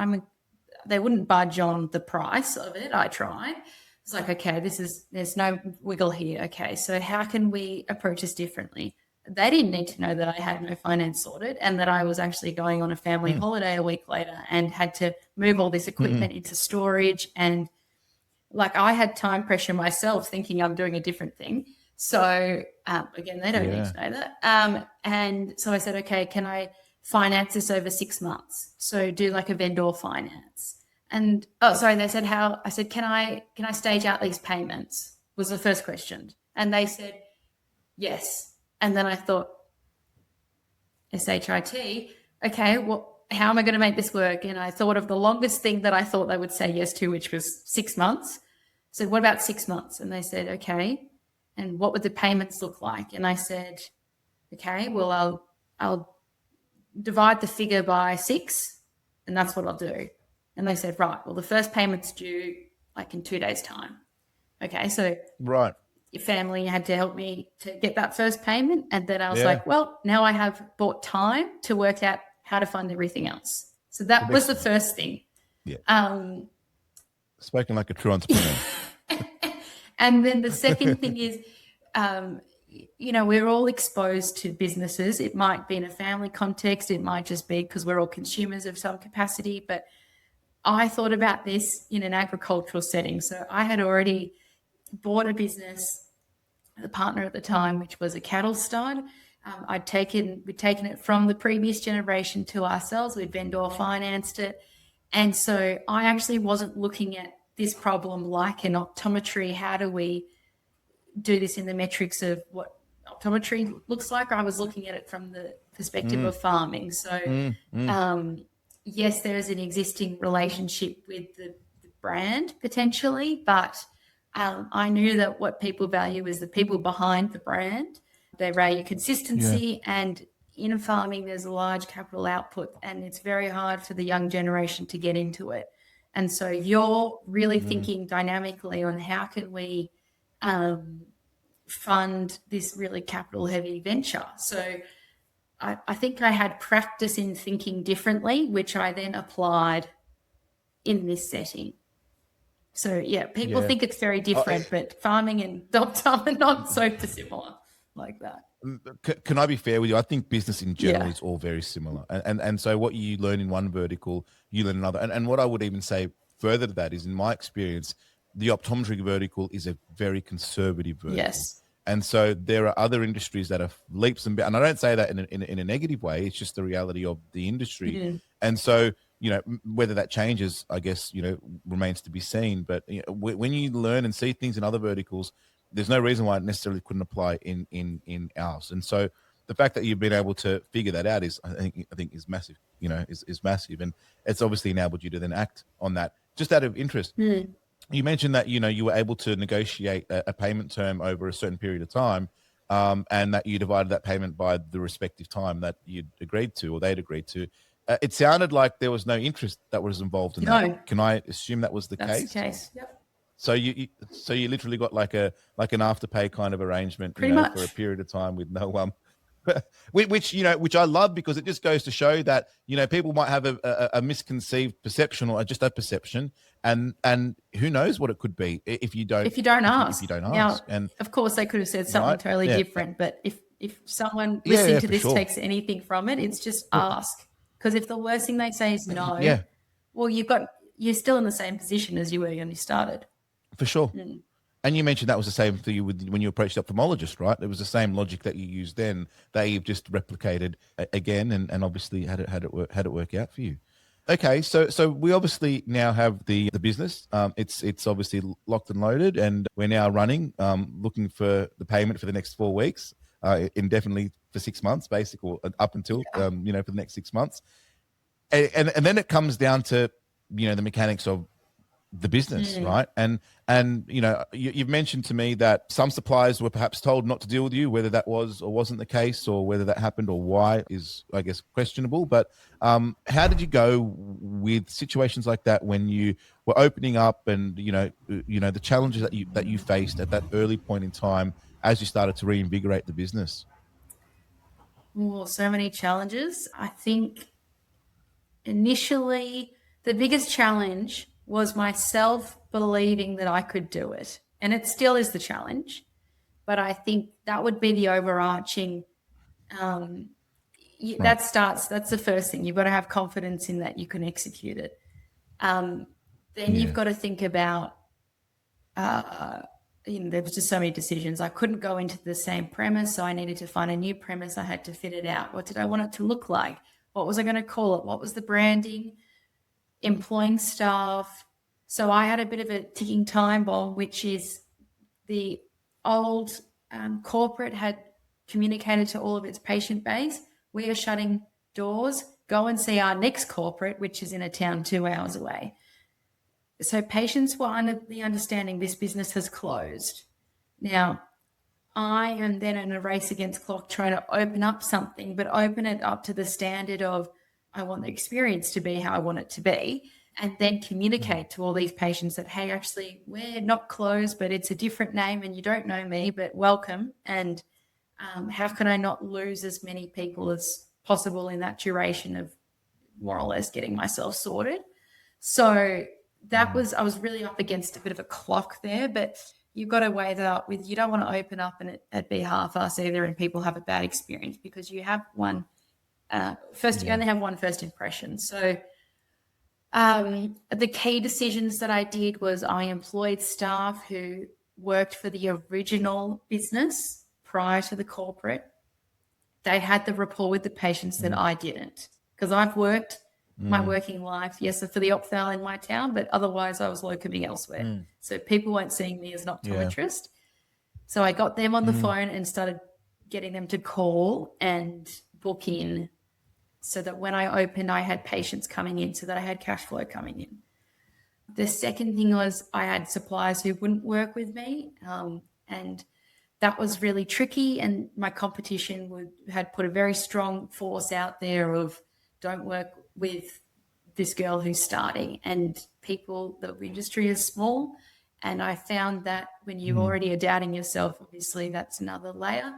they wouldn't budge on the price of it. I tried. It's like, okay, there's no wiggle here. Okay, so how can we approach this differently? They didn't need to know that I had no finance sorted and that I was actually going on a family holiday a week later and had to move all this equipment into storage. And like, I had time pressure myself thinking I'm doing a different thing. So again, they don't need to know that. And so I said, okay, can I finance this over 6 months? So do like a vendor finance. And they said how. I said, can I stage out these payments? Was the first question. And they said yes. And then I thought, SHIT, okay, well, how am I going to make this work? And I thought of the longest thing that I thought they would say yes to, which was 6 months. I said, what about 6 months? And they said, okay. And what would the payments look like? And I said, okay, well, I'll divide the figure by 6, and that's what I'll do. And they said, right, well, the first payment's due like in 2 days' time. Okay, so right, your family had to help me to get that first payment. And then I was like, well, now I have bought time to work out how to fund everything else. So that was the first thing. Yeah. Spoken like a true entrepreneur. And then the second thing is, we're all exposed to businesses. It might be in a family context. It might just be because we're all consumers of some capacity. But I thought about this in an agricultural setting. So I had already bought a business, the partner at the time, which was a cattle stud. We'd taken it from the previous generation to ourselves. We'd vendor financed it. And so I actually wasn't looking at this problem like an optometry. How do we do this in the metrics of what optometry looks like? I was looking at it from the perspective of farming. So yes, there is an existing relationship with the brand potentially, but I knew that what people value is the people behind the brand. They value consistency, and in farming there's a large capital output, and it's very hard for the young generation to get into it. And so you're really thinking dynamically on how can we fund this really capital heavy venture. So I think I had practice in thinking differently, which I then applied in this setting. So people think it's very different, but farming and optom are not so dissimilar like that. Can I be fair with you? I think business in general is all very similar. And so what you learn in one vertical, you learn another. And what I would even say further to that is, in my experience, the optometry vertical is a very conservative vertical. Yes. And so there are other industries that are leaps and bounds. And I don't say that in a negative way. It's just the reality of the industry. Mm. And so, whether that changes, I guess, remains to be seen. But when you learn and see things in other verticals, there's no reason why it necessarily couldn't apply in ours. And so the fact that you've been able to figure that out is, I think is massive, is massive. And it's obviously enabled you to then act on that. Just out of interest, Mm. you mentioned that, you were able to negotiate a payment term over a certain period of time, and that you divided that payment by the respective time that you'd agreed to, or they'd agreed to. It sounded like there was no interest that was involved in No. that. Can I assume that was the That's case? the case. Yep. So you literally got like an afterpay kind of arrangement, Pretty much. for a period of time with no which I love, because it just goes to show that people might have a misconceived perception, or just a perception, and who knows what it could be if you don't ask. If you don't ask. Now, And of course, they could have said something right? totally Yeah. different, but if someone listening to for this sure. takes anything from it, it's just ask. Because if the worst thing they say is no, Yeah, well, you're still in the same position as you were when you started. for sure. Mm. And you mentioned that was the same for you when you approached the ophthalmologist, right? It was the same logic that you used then that you've just replicated again, and obviously had it work out for you. Okay, so we obviously now have the business. It's obviously locked and loaded, and we're now running, looking for the payment for the next 4 weeks, indefinitely for 6 months, basically, or up until for the next 6 months, and then it comes down to the mechanics of the business, right? And you've mentioned to me that some suppliers were perhaps told not to deal with you. Whether that was or wasn't the case, or whether that happened or why, is, I guess, questionable. But how did you go with situations like that when you were opening up, and the challenges that you faced at that early point in time as you started to reinvigorate the business? Well, so many challenges. I think initially the biggest challenge was myself believing that I could do it. And it still is the challenge. But I think that would be the overarching, that's the first thing. You've got to have confidence in that you can execute it. Then you've got to think about, there was just so many decisions. I couldn't go into the same premise, so I needed to find a new premise. I had to fit it out. What did I want it to look like? What was I going to call it? What was the branding? Employing staff. So I had a bit of a ticking time bomb, which is the old corporate had communicated to all of its patient base, we are shutting doors, go and see our next corporate, which is in a town 2 hours away. So patients were under the understanding this business has closed. Now, I am then in a race against clock trying to open up something, but open it up to the standard of I want the experience to be how I want it to be, and then communicate to all these patients that, hey, actually, we're not closed, but it's a different name and you don't know me, but welcome. And how can I not lose as many people as possible in that duration of more or less getting myself sorted? So that was, I was really up against a bit of a clock there, but you've got to weigh that up with, you don't want to open up and it be half-assed either and people have a bad experience, because you have one you only have one first impression. So the key decisions that I did was I employed staff who worked for the original business prior to the corporate. They had the rapport with the patients that I didn't, because I've worked my working life, yes, for the opthal in my town, but otherwise I was locuming elsewhere. So people weren't seeing me as an optometrist. So I got them on the phone and started getting them to call and book in, so that when I opened, I had patients coming in, so that I had cash flow coming in. The second thing was I had suppliers who wouldn't work with me, and that was really tricky. And my competition had put a very strong force out there of don't work with this girl who's starting, and the industry is small. And I found that when you already are doubting yourself, obviously that's another layer.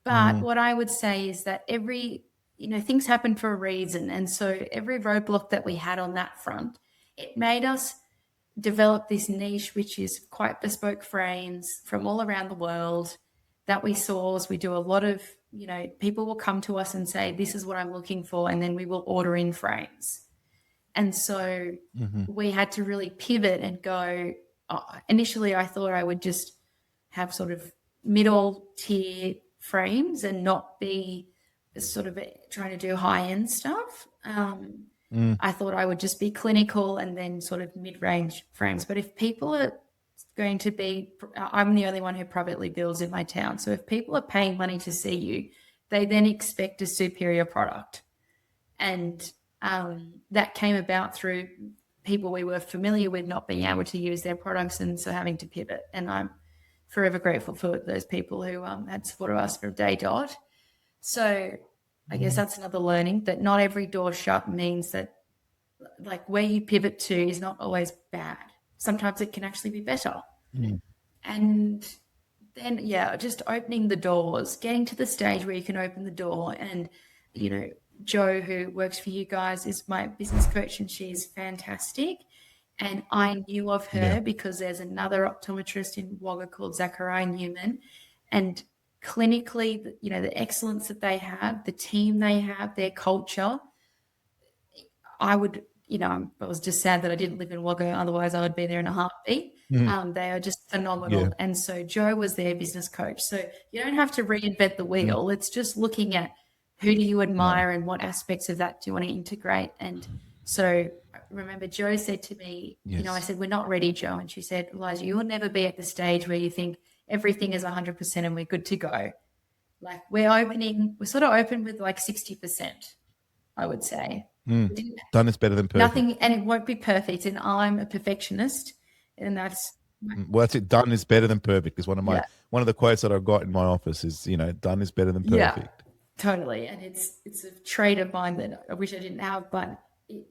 But what I would say is that things happen for a reason. And so every roadblock that we had on that front, it made us develop this niche, which is quite bespoke frames from all around the world that we source. We do a lot of, people will come to us and say, this is what I'm looking for. And then we will order in frames. And so we had to really pivot and go, initially I thought I would just have sort of middle tier frames and not be sort of trying to do high end stuff. I thought I would just be clinical and then sort of mid range frames. But if people are going to be, I'm the only one who privately bills in my town. So if people are paying money to see you, they then expect a superior product. And that came about through people we were familiar with not being able to use their products and so having to pivot. And I'm forever grateful for those people who had supported us from day dot. So I guess that's another learning, that not every door shut means that like where you pivot to is not always bad. Sometimes it can actually be better. And then, yeah, just opening the doors, getting to the stage where you can open the door. And, you know, Jo, who works for you guys, is my business coach and she's fantastic. And I knew of her because there's another optometrist in Wagga called Zachariah Newman. And clinically, you know, the excellence that they have, the team they have, their culture, I would, you know, I was just sad that I didn't live in Wagga. Otherwise, I would be there in a heartbeat. They are just phenomenal. And so Jo was their business coach. So you don't have to reinvent the wheel. It's just looking at who do you admire and what aspects of that do you want to integrate. And so I remember Jo said to me, you know, I said, we're not ready, Jo. And she said, Eliza, you will never be at the stage where you think everything is 100% and we're good to go. Like we're sort of open with like 60%, I would say. Done is better than perfect. Nothing, and it won't be perfect. And I'm a perfectionist, and that's well, that's it. Done is better than perfect is one of the quotes that I've got in my office is, you know, done is better than perfect. Yeah, totally. And it's a trait of mine that I wish I didn't have, but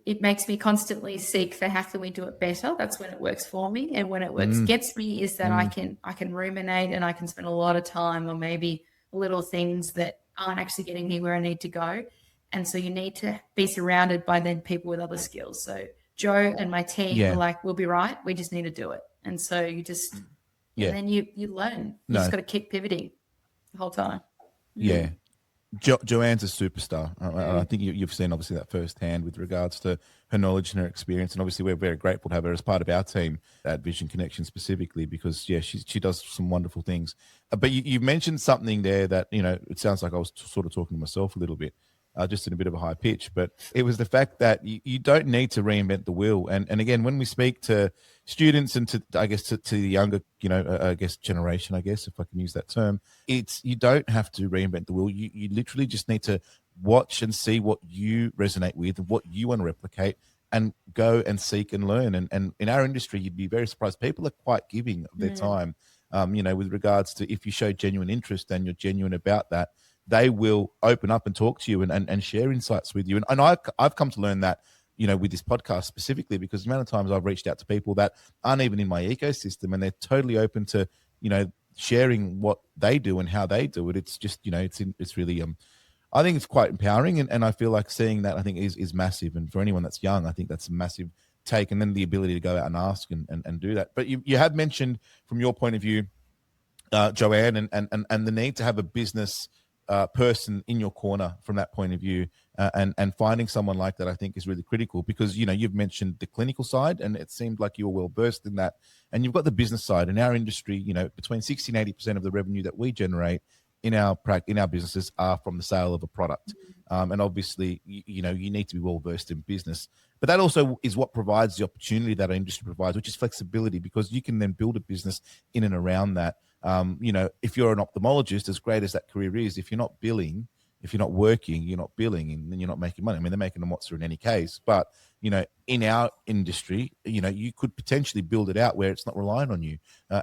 it makes me constantly seek for how can we do it better. That's when it works for me, and when it works gets me is that I can ruminate and I can spend a lot of time on maybe little things that aren't actually getting me where I need to go. And so you need to be surrounded by then people with other skills. So Jo and my team were like, we'll be right. We just need to do it. And so you just, and then you learn. You just got to keep pivoting the whole time. Yeah. Joanne's a superstar. I think you've seen obviously that firsthand with regards to her knowledge and her experience. And obviously we're very grateful to have her as part of our team at Vision Connection specifically because, she does some wonderful things. But you mentioned something there that, you know, it sounds like I was sort of talking to myself a little bit. Just in a bit of a high pitch, but it was the fact that you don't need to reinvent the wheel. And again, when we speak to students and to the younger, you know, I guess generation, I guess, if I can use that term, you don't have to reinvent the wheel. You literally just need to watch and see what you resonate with and what you want to replicate and go and seek and learn. And in our industry, you'd be very surprised. People are quite giving of their time, you know, with regards to if you show genuine interest and you're genuine about that, they will open up and talk to you and share insights with you. And I've come to learn that, you know, with this podcast specifically, because the amount of times I've reached out to people that aren't even in my ecosystem and they're totally open to, you know, sharing what they do and how they do it. It's just, you know, it's really, I think it's quite empowering. And I feel like seeing that, I think is massive. And for anyone that's young, I think that's a massive take. And then the ability to go out and ask and do that. But you have mentioned from your point of view, Joanne, and the need to have a business person in your corner from that point of view, and finding someone like that I think is really critical because, you know, you've mentioned the clinical side and it seemed like you were well versed in that, and you've got the business side. In our industry, you know, between 60 and 80% of the revenue that we generate in our businesses are from the sale of a product, and obviously you know, you need to be well versed in business, but that also is what provides the opportunity that our industry provides, which is flexibility, because you can then build a business in and around that. You know, if you're an ophthalmologist, as great as that career is, if you're not billing, if you're not working, you're not billing, and then you're not making money. I mean, they're making a mozza in any case, but, you know, in our industry, you know, you could potentially build it out where it's not relying on you,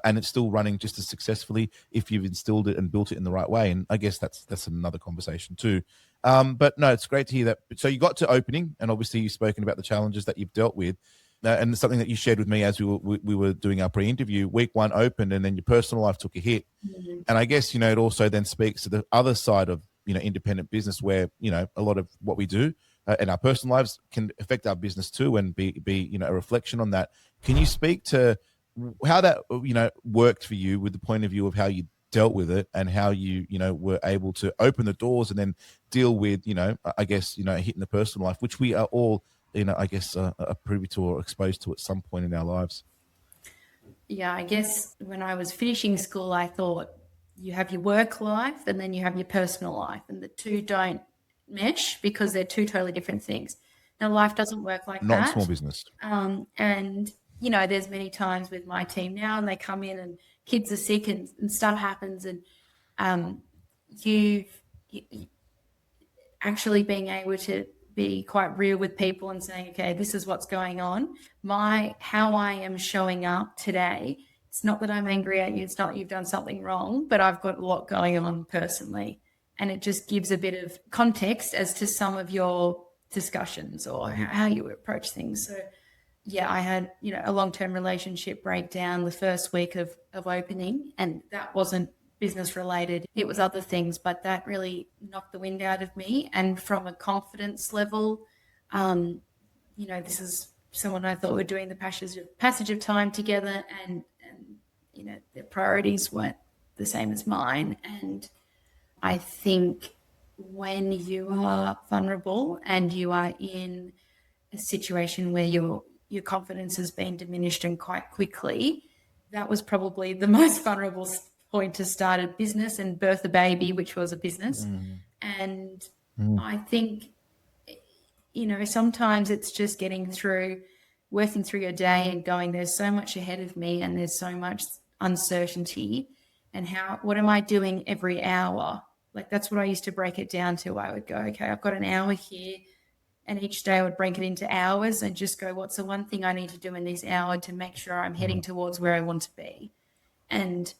and it's still running just as successfully if you've instilled it and built it in the right way. And I guess that's another conversation too. But no, it's great to hear that. So you got to opening, and obviously you've spoken about the challenges that you've dealt with. And something that you shared with me as we were doing our pre-interview, week one opened and then your personal life took a hit. And I guess, you know, it also then speaks to the other side of, you know, independent business where, you know, a lot of what we do in our personal lives can affect our business too and be, you know, a reflection on that. Can you speak to how that, you know, worked for you with the point of view of how you dealt with it and how you know, were able to open the doors and then deal with, you know, I guess, you know, hitting the personal life, which we are all, you know, I guess are privy to or exposed to at some point in our lives? Yeah, I guess when I was finishing school, I thought, you have your work life and then you have your personal life, and the two don't mesh because they're two totally different things. Now, life doesn't work like Not in small that. business. And, you know, there's many times with my team now, and they come in and kids are sick and stuff happens, and you actually being able to be quite real with people and saying, okay, this is what's going on. How I am showing up today, it's not that I'm angry at you, it's not that you've done something wrong, but I've got a lot going on personally. And it just gives a bit of context as to some of your discussions or how you approach things. So yeah, I had, you know, a long-term relationship breakdown the first week of opening, and that wasn't business related. It was other things, but that really knocked the wind out of me. And from a confidence level, you know, this is someone I thought were doing the passage of time together, and you know, their priorities weren't the same as mine. And I think when you are vulnerable and you are in a situation where your confidence has been diminished and quite quickly, that was probably the most vulnerable point to start a business and birth a baby, which was a business. And I think, you know, sometimes it's just working through your day and going, there's so much ahead of me and there's so much uncertainty, and what am I doing every hour? Like, that's what I used to break it down to. I would go, okay, I've got an hour here, and each day I would break it into hours and just go, what's the one thing I need to do in this hour to make sure I'm heading towards where I want to be? And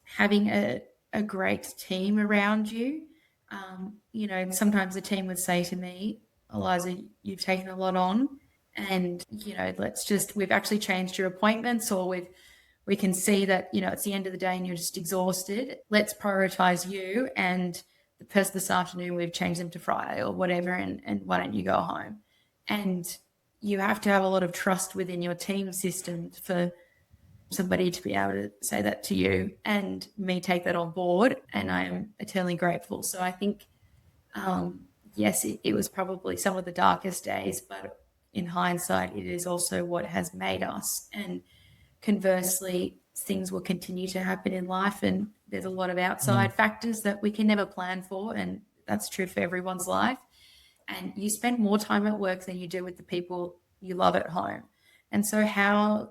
having a great team around you, you know, sometimes the team would say to me, Eliza, you've taken a lot on, and, you know, we've actually changed your appointments, or we can see that, you know, it's the end of the day and you're just exhausted. Let's prioritize you, and the person this afternoon, we've changed them to Friday or whatever, and why don't you go home? And you have to have a lot of trust within your team system for somebody to be able to say that to you, and me take that on board, and I am eternally grateful. So I think, yes, it was probably some of the darkest days, but in hindsight, it is also what has made us. And conversely, things will continue to happen in life, and there's a lot of outside factors that we can never plan for, and that's true for everyone's life. And you spend more time at work than you do with the people you love at home. And so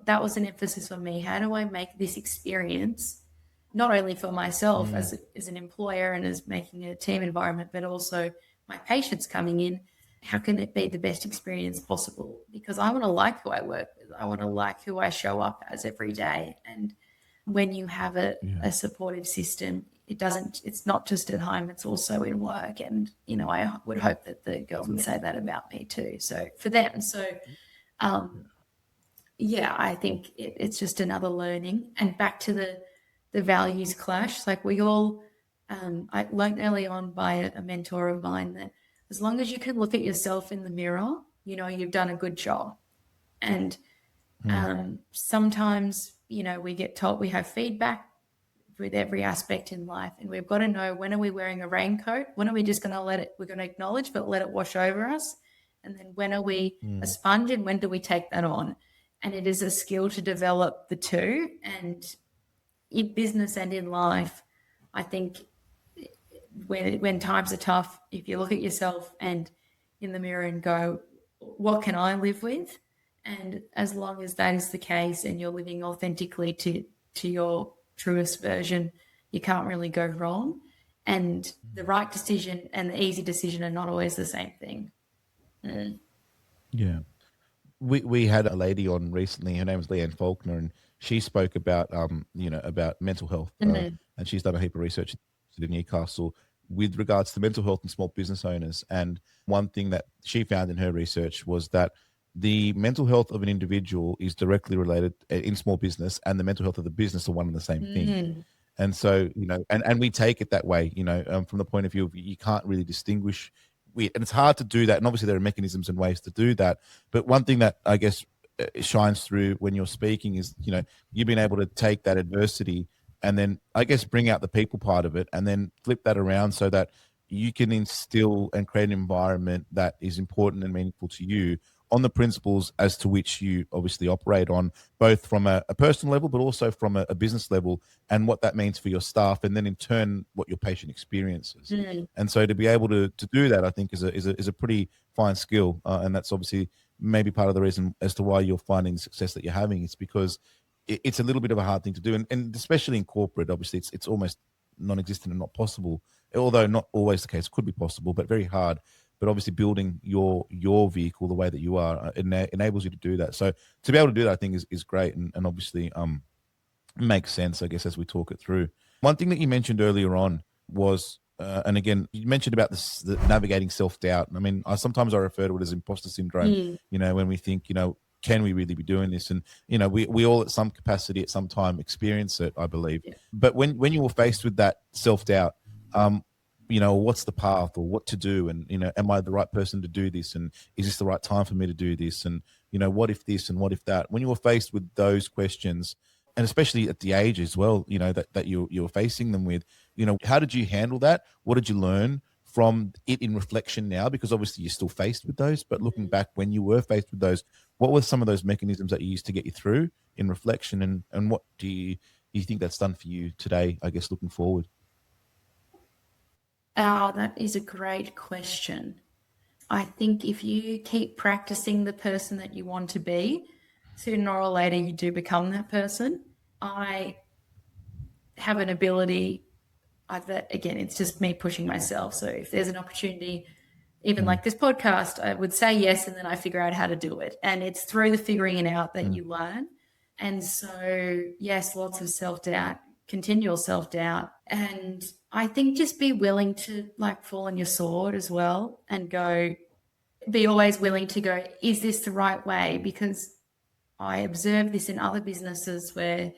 that was an emphasis for me. How do I make this experience not only for myself as an employer and as making a team environment, but also my patients coming in? How can it be the best experience possible? Because I want to like who I work with. I want to like who I show up as every day. And when you have a supportive system, it's not just at home, it's also in work. And, you know, I would hope that the girls would say that about me too. So for them, yeah, I think it's just another learning. And back to the values clash, like we all, I learned early on by a mentor of mine that as long as you can look at yourself in the mirror, you know, you've done a good job. And sometimes, you know, we get told we have feedback with every aspect in life, and we've got to know, when are we wearing a raincoat? When are we just going to we're going to acknowledge, but let it wash over us? And then when are we a sponge, and when do we take that on? And it is a skill to develop the two. And in business and in life, I think when times are tough, if you look at yourself and in the mirror and go, what can I live with? And as long as that is the case and you're living authentically to your truest version, you can't really go wrong. And the right decision and the easy decision are not always the same thing. Yeah. We had a lady on recently. Her name was Leanne Faulkner, and she spoke about about mental health, and she's done a heap of research in Newcastle with regards to mental health and small business owners. And one thing that she found in her research was that the mental health of an individual is directly related in small business, and the mental health of the business are one and the same thing. And so, you know, and we take it that way, you know, from the point of view of you can't really distinguish. And it's hard to do that. And obviously there are mechanisms and ways to do that. But one thing that I guess shines through when you're speaking is, you know, you've been able to take that adversity and then I guess bring out the people part of it and then flip that around so that you can instill and create an environment that is important and meaningful to you, on the principles as to which you obviously operate on, both from a personal level, but also from a business level, and what that means for your staff, and then in turn, what your patient experiences. And so to be able to do that, I think is a pretty fine skill. And that's obviously maybe part of the reason as to why you're finding the success that you're having. It's because it's a little bit of a hard thing to do. And especially in corporate, obviously it's almost non-existent and not possible, although not always the case. It could be possible, but very hard. But obviously building your vehicle the way that you are enables you to do that. So to be able to do that, I think is great, and obviously makes sense, I guess, as we talk it through. One thing that you mentioned earlier on was, and again, you mentioned about the navigating self-doubt. I mean, sometimes I refer to it as imposter syndrome, when we think, can we really be doing this? And, we all at some capacity at some time experience it, I believe. Yeah. But when you were faced with that self-doubt, what's the path or what to do? And, am I the right person to do this? And is this the right time for me to do this? And, what if this and what if that? When you were faced with those questions, and especially at the age as well, that you're facing them with, how did you handle that? What did you learn from it in reflection now? Because obviously you're still faced with those, but looking back when you were faced with those, what were some of those mechanisms that you used to get you through in reflection? And what do you think that's done for you today, I guess, looking forward? Oh, that is a great question. I think if you keep practicing the person that you want to be, sooner or later you do become that person. I have an ability that, again, it's just me pushing myself. So if there's an opportunity, even like this podcast, I would say yes, and then I figure out how to do it. And it's through the figuring it out that you learn. And so, yes, lots of self-doubt, continual self-doubt. And I think just be willing to fall on your sword as well and be always willing to go, is this the right way? Because I observe this in other businesses where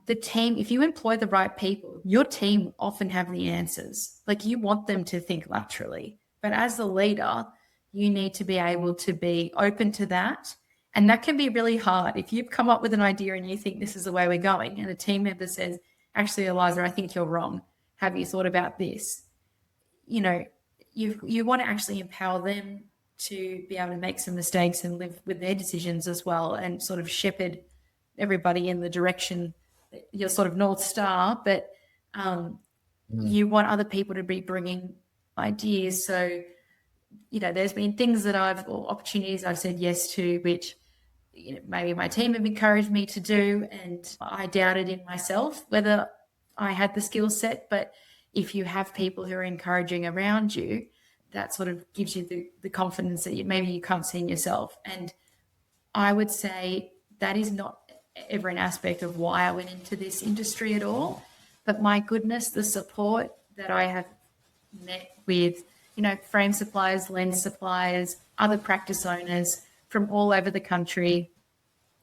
the team, if you employ the right people, your team often have the answers. You want them to think laterally. But as the leader, you need to be able to be open to that. And that can be really hard. If you've come up with an idea and you think this is the way we're going, and a team member says, actually, Eliza, I think you're wrong. Have you thought about this? You want to actually empower them to be able to make some mistakes and live with their decisions as well, and sort of shepherd everybody in the direction, your sort of North Star. But you want other people to be bringing ideas. So, there's been things that or opportunities I've said yes to, which, maybe my team have encouraged me to do, and I doubted in myself whether I had the skill set. But if you have people who are encouraging around you, that sort of gives you the confidence that maybe you can't see in yourself. And I would say that is not ever an aspect of why I went into this industry at all. But my goodness, the support that I have met with, frame suppliers, lens suppliers, other practice owners from all over the country.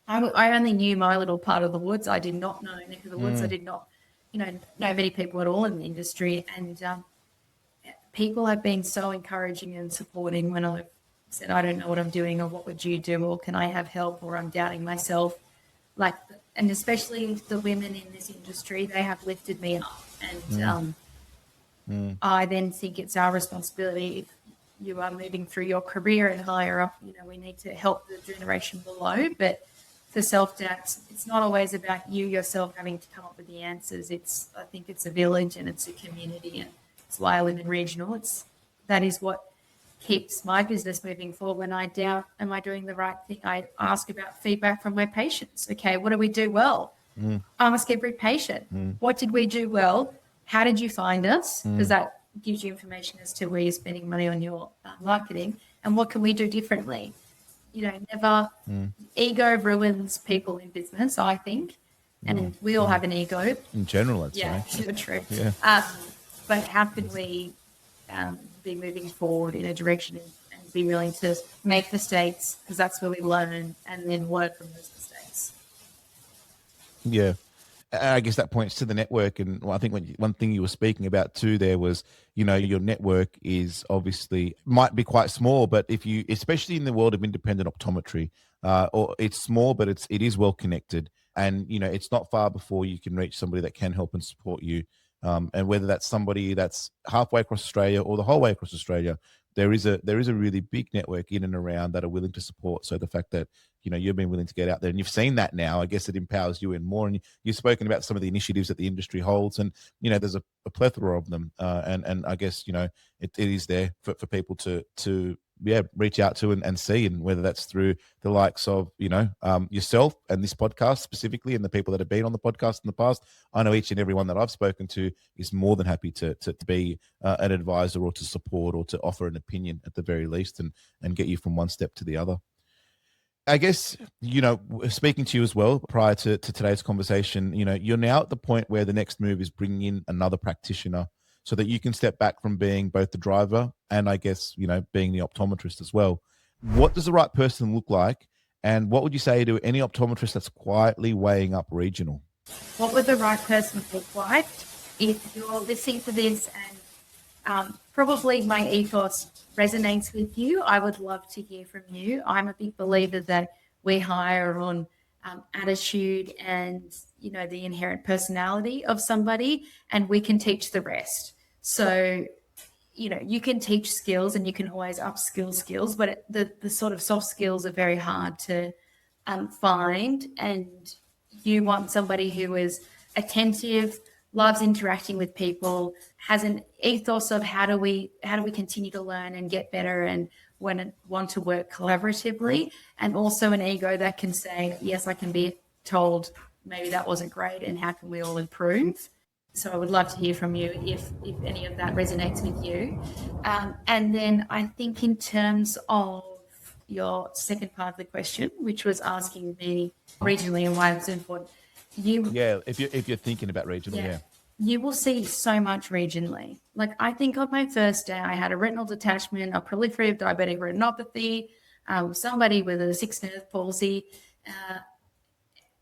I only knew my little part of the woods. I did not know neck of the woods. I did not, know many people at all in the industry. And people have been so encouraging and supporting when I've said, I don't know what I'm doing, or what would you do, or can I have help, or I'm doubting myself. And especially the women in this industry, they have lifted me up. And I then think it's our responsibility, if you are moving through your career and higher up, we need to help the generation below. But for self-doubt, it's not always about you yourself having to come up with the answers. I think it's a village and it's a community, and it's why I live in regional. That is what keeps my business moving forward. When I doubt, am I doing the right thing? I ask about feedback from my patients. Okay, what do we do well? I ask every patient, what did we do well? How did you find us? Because that gives you information as to where you're spending money on your marketing, and what can we do differently? Never ego ruins people in business, I think. And we all have an ego. In general, I'd say. Yeah, true. Yeah. But how can we be moving forward in a direction and be willing to make mistakes, because that's where we learn, and then learn from those mistakes. Yeah. I guess that points to the network. And I think one thing you were speaking about too there was, your network is obviously might be quite small, but if you, especially in the world of independent optometry, or it's small, but it is well connected, and, it's not far before you can reach somebody that can help and support you. And whether that's somebody that's halfway across Australia or the whole way across Australia, there is a really big network in and around that are willing to support. So the fact that you've been willing to get out there and you've seen that now, I guess it empowers you in more. And you've spoken about some of the initiatives that the industry holds, and there's a plethora of them, and I guess it is there for people to reach out to and see, and whether that's through the likes of yourself and this podcast specifically, and the people that have been on the podcast in the past. I know each and every one that I've spoken to is more than happy to be an advisor, or to support, or to offer an opinion at the very least, and get you from one step to the other. I guess, speaking to you as well prior to today's conversation, you're now at the point where the next move is bringing in another practitioner, so that you can step back from being both the driver and, I guess, being the optometrist as well. What does the right person look like? And what would you say to any optometrist that's quietly weighing up regional? What would the right person look like? If you're listening to this and probably my ethos resonates with you, I would love to hear from you. I'm a big believer that we hire on attitude and the inherent personality of somebody, and we can teach the rest. So you can teach skills and you can always upskill skills, but the sort of soft skills are very hard to find. And you want somebody who is attentive, loves interacting with people, has an ethos of how do we continue to learn and get better, and want to work collaboratively, and also an ego that can say, yes, I can be told maybe that wasn't great and how can we all improve. So I would love to hear from you if any of that resonates with you. And then I think in terms of your second part of the question, which was asking me regionally and why it's important, if you're thinking about regional, you will see so much regionally. Like, I think on my first day, I had a retinal detachment, a proliferative diabetic retinopathy, somebody with a 6th nerve palsy.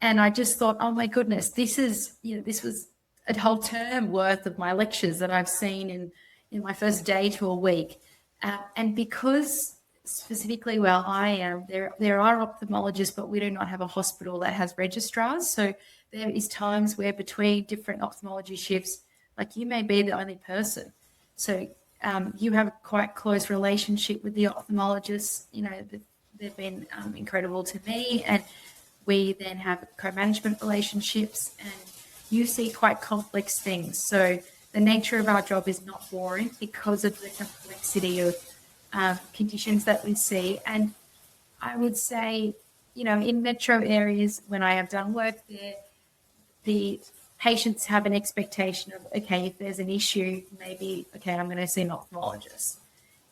And I just thought, oh my goodness, this was a whole term worth of my lectures that I've seen in my first day to a week. And because specifically where I am, there are ophthalmologists, but we do not have a hospital that has registrars. So there is times where between different ophthalmology shifts, like, you may be the only person. So you have a quite close relationship with the ophthalmologists. They've been incredible to me. And we then have co-management relationships, and you see quite complex things. So the nature of our job is not boring because of the complexity of conditions that we see. And I would say, in metro areas, when I have done work there, the patients have an expectation of, okay, if there's an issue, maybe, okay, I'm going to see an ophthalmologist.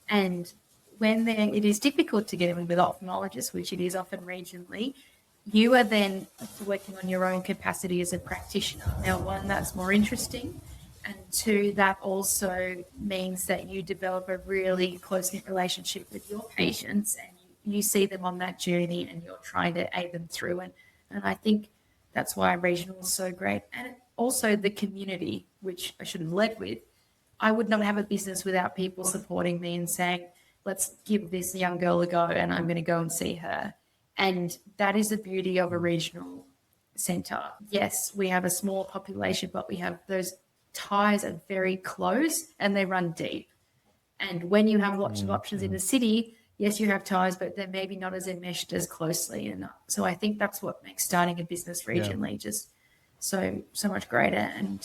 And when it is difficult to get in with ophthalmologists, which it is often regionally, you are then working on your own capacity as a practitioner. Now, one, that's more interesting. And two, that also means that you develop a really close-knit relationship with your patients, and you see them on that journey, and you're trying to aid them through. And I think that's why regional is so great. And also the community, which I should have led with. I would not have a business without people supporting me and saying, let's give this young girl a go, and I'm going to go and see her. And that is the beauty of a regional centre. Yes, we have a small population, but we have those ties are very close and they run deep. And when you have lots of options in the city, yes, you have ties, but they're maybe not as enmeshed as closely. And so I think that's what makes starting a business regionally just so much greater. And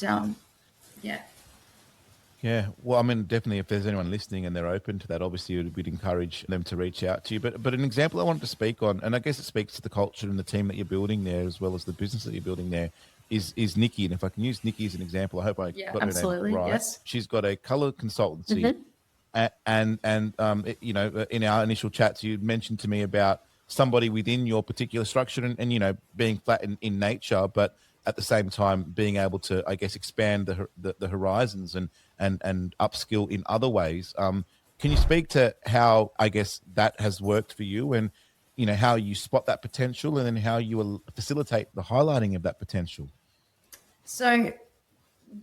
Yeah, well, I mean, definitely, if there's anyone listening and they're open to that, obviously we'd encourage them to reach out to you. But an example I wanted to speak on, and I guess it speaks to the culture and the team that you're building there, as well as the business that you're building there, is Nikki. And if I can use Nikki as an example, I hope I got her name right. Yes. She's got a colour consultancy. Mm-hmm. And in our initial chats, you mentioned to me about somebody within your particular structure and being flat in nature, but at the same time being able to, I guess, expand the horizons and upskill in other ways. Can you speak to how, I guess, that has worked for you, and how you spot that potential, and then how you will facilitate the highlighting of that potential? So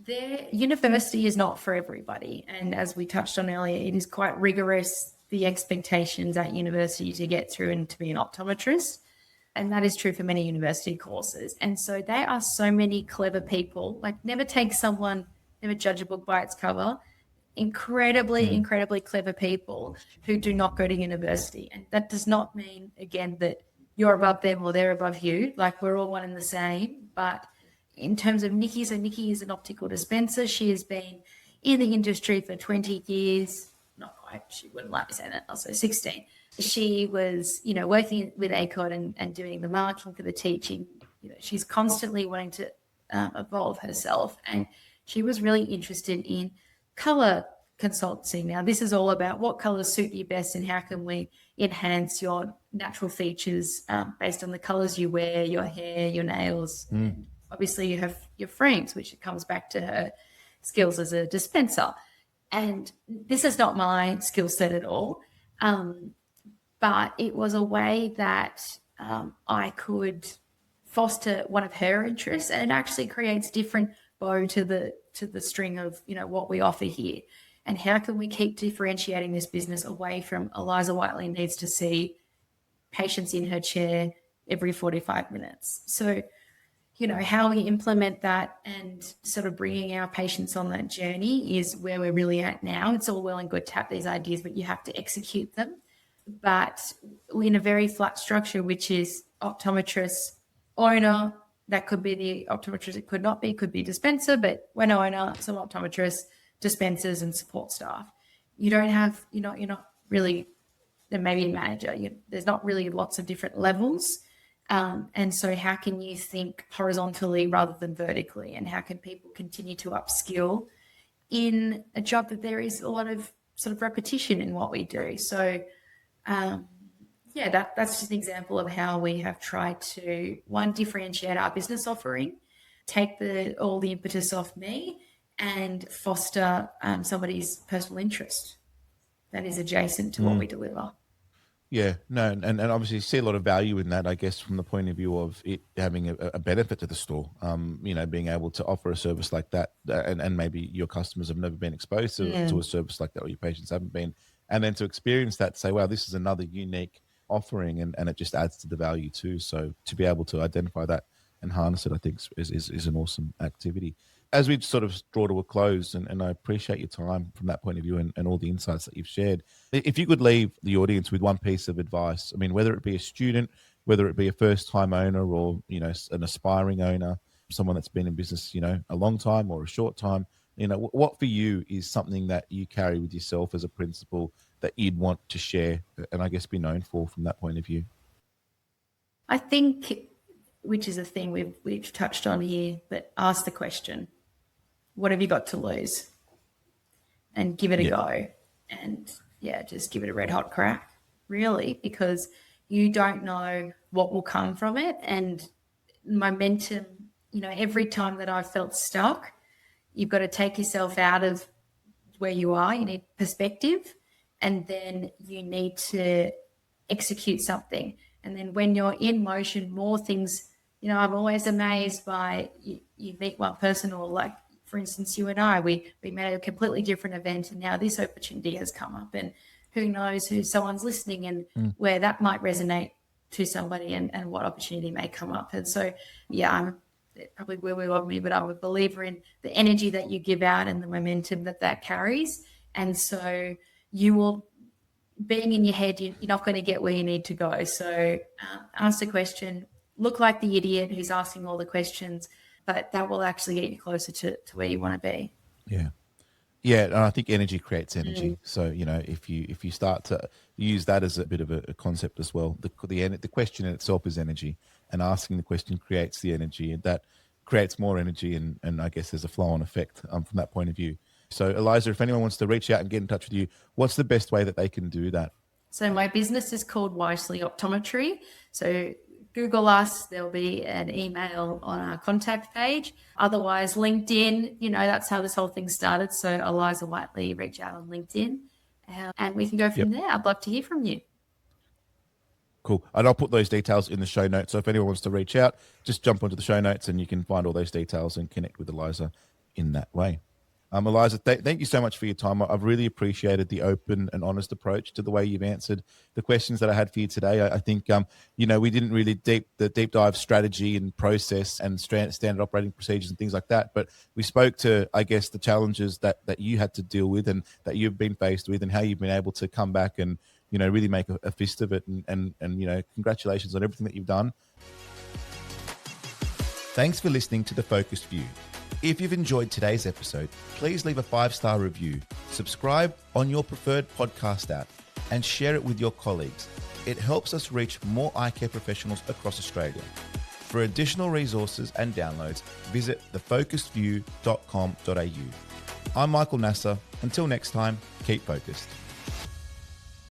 the university is not for everybody. And as we touched on earlier, it is quite rigorous, the expectations at university to get through and to be an optometrist. And that is true for many university courses. And so there are so many clever people. Like, never judge a book by its cover. incredibly clever people who do not go to university. And that does not mean, again, that you're above them or they're above you. Like, we're all one and the same. But in terms of Nikki, so Nikki is an optical dispenser. She has been in the industry for 20 years. Not quite, she wouldn't like me saying that, also 16. She was, working with ACOD and doing the marketing for the teaching. She's constantly wanting to evolve herself. And she was really interested in color consultancy. Now, this is all about what colors suit you best and how can we enhance your natural features based on the colors you wear, your hair, your nails. And obviously, you have your frames, which comes back to her skills as a dispenser. And this is not my skill set at all, but it was a way that I could foster one of her interests, and it actually creates different bow to the string of what we offer here. And how can we keep differentiating this business away from Eliza Whiteley needs to see patients in her chair every 45 minutes? So, how we implement that and sort of bringing our patients on that journey is where we're really at now. It's all well and good to have these ideas, but you have to execute them. But in a very flat structure, which is optometrist, owner, that could be the optometrist, it could not be, could be dispenser, but when owner, some optometrists, dispensers and support staff. You're not really, then maybe a manager. There's not really lots of different levels. And so how can you think horizontally rather than vertically? And how can people continue to upskill in a job that there is a lot of sort of repetition in what we do? So, that's just an example of how we have tried to, one, differentiate our business offering, take all the impetus off me, and foster somebody's personal interest that is adjacent to what we deliver. Yeah, no, and obviously see a lot of value in that, I guess, from the point of view of it having a benefit to the store. Being able to offer a service like that, and maybe your customers have never been exposed to a service like that, or your patients haven't been, and then to experience that, say, wow, this is another unique offering, and it just adds to the value too. So to be able to identify that and harness it, I think is an awesome activity. As we sort of draw to a close, and I appreciate your time from that point of view and all the insights that you've shared. If you could leave the audience with one piece of advice, I mean, whether it be a student, whether it be a first-time owner, or an aspiring owner, someone that's been in business a long time or a short time, what for you is something that you carry with yourself as a principle that you'd want to share and I guess be known for from that point of view? I think, which is a thing we've touched on here, but ask the question, what have you got to lose? And give it a go. And just give it a red hot crack, really, because you don't know what will come from it. And momentum, every time that I've felt stuck, you've got to take yourself out of where you are. You need perspective, and then you need to execute something. And then when you're in motion, more things, I'm always amazed by you meet one person, or like, for instance, you and I, we met at a completely different event, and now this opportunity has come up, and who knows who someone's listening and where that might resonate to somebody, and what opportunity may come up. And so, I'm probably where we love me, but I'm a believer in the energy that you give out and the momentum that carries. And so you will, being in your head, you're not going to get where you need to go. So ask the question, look like the idiot who's asking all the questions, but that will actually get you closer to where you want to be. Yeah, and I think energy creates energy. So if you start to use that as a bit of a concept as well, the question in itself is energy, and asking the question creates the energy, and that creates more energy, and I guess there's a flow-on effect from that point of view. So Eliza, if anyone wants to reach out and get in touch with you, what's the best way that they can do that? So my business is called Whiteley Optometry. So Google us, there'll be an email on our contact page. Otherwise, LinkedIn, that's how this whole thing started. So Eliza Whiteley, reach out on LinkedIn, and we can go from there. I'd love to hear from you. Cool. And I'll put those details in the show notes. So if anyone wants to reach out, just jump onto the show notes and you can find all those details and connect with Eliza in that way. Eliza, thank you so much for your time. I've really appreciated the open and honest approach to the way you've answered the questions that I had for you today. I think, we didn't really deep dive strategy and process and standard operating procedures and things like that. But we spoke to, I guess, the challenges that you had to deal with and that you've been faced with, and how you've been able to come back and, really make a fist of it. And congratulations on everything that you've done. Thanks for listening to The Focused View. If you've enjoyed today's episode, please leave a 5-star review, subscribe on your preferred podcast app, and share it with your colleagues. It helps us reach more eye care professionals across Australia. For additional resources and downloads, visit thefocusedview.com.au. I'm Michael Nasser. Until next time, keep focused.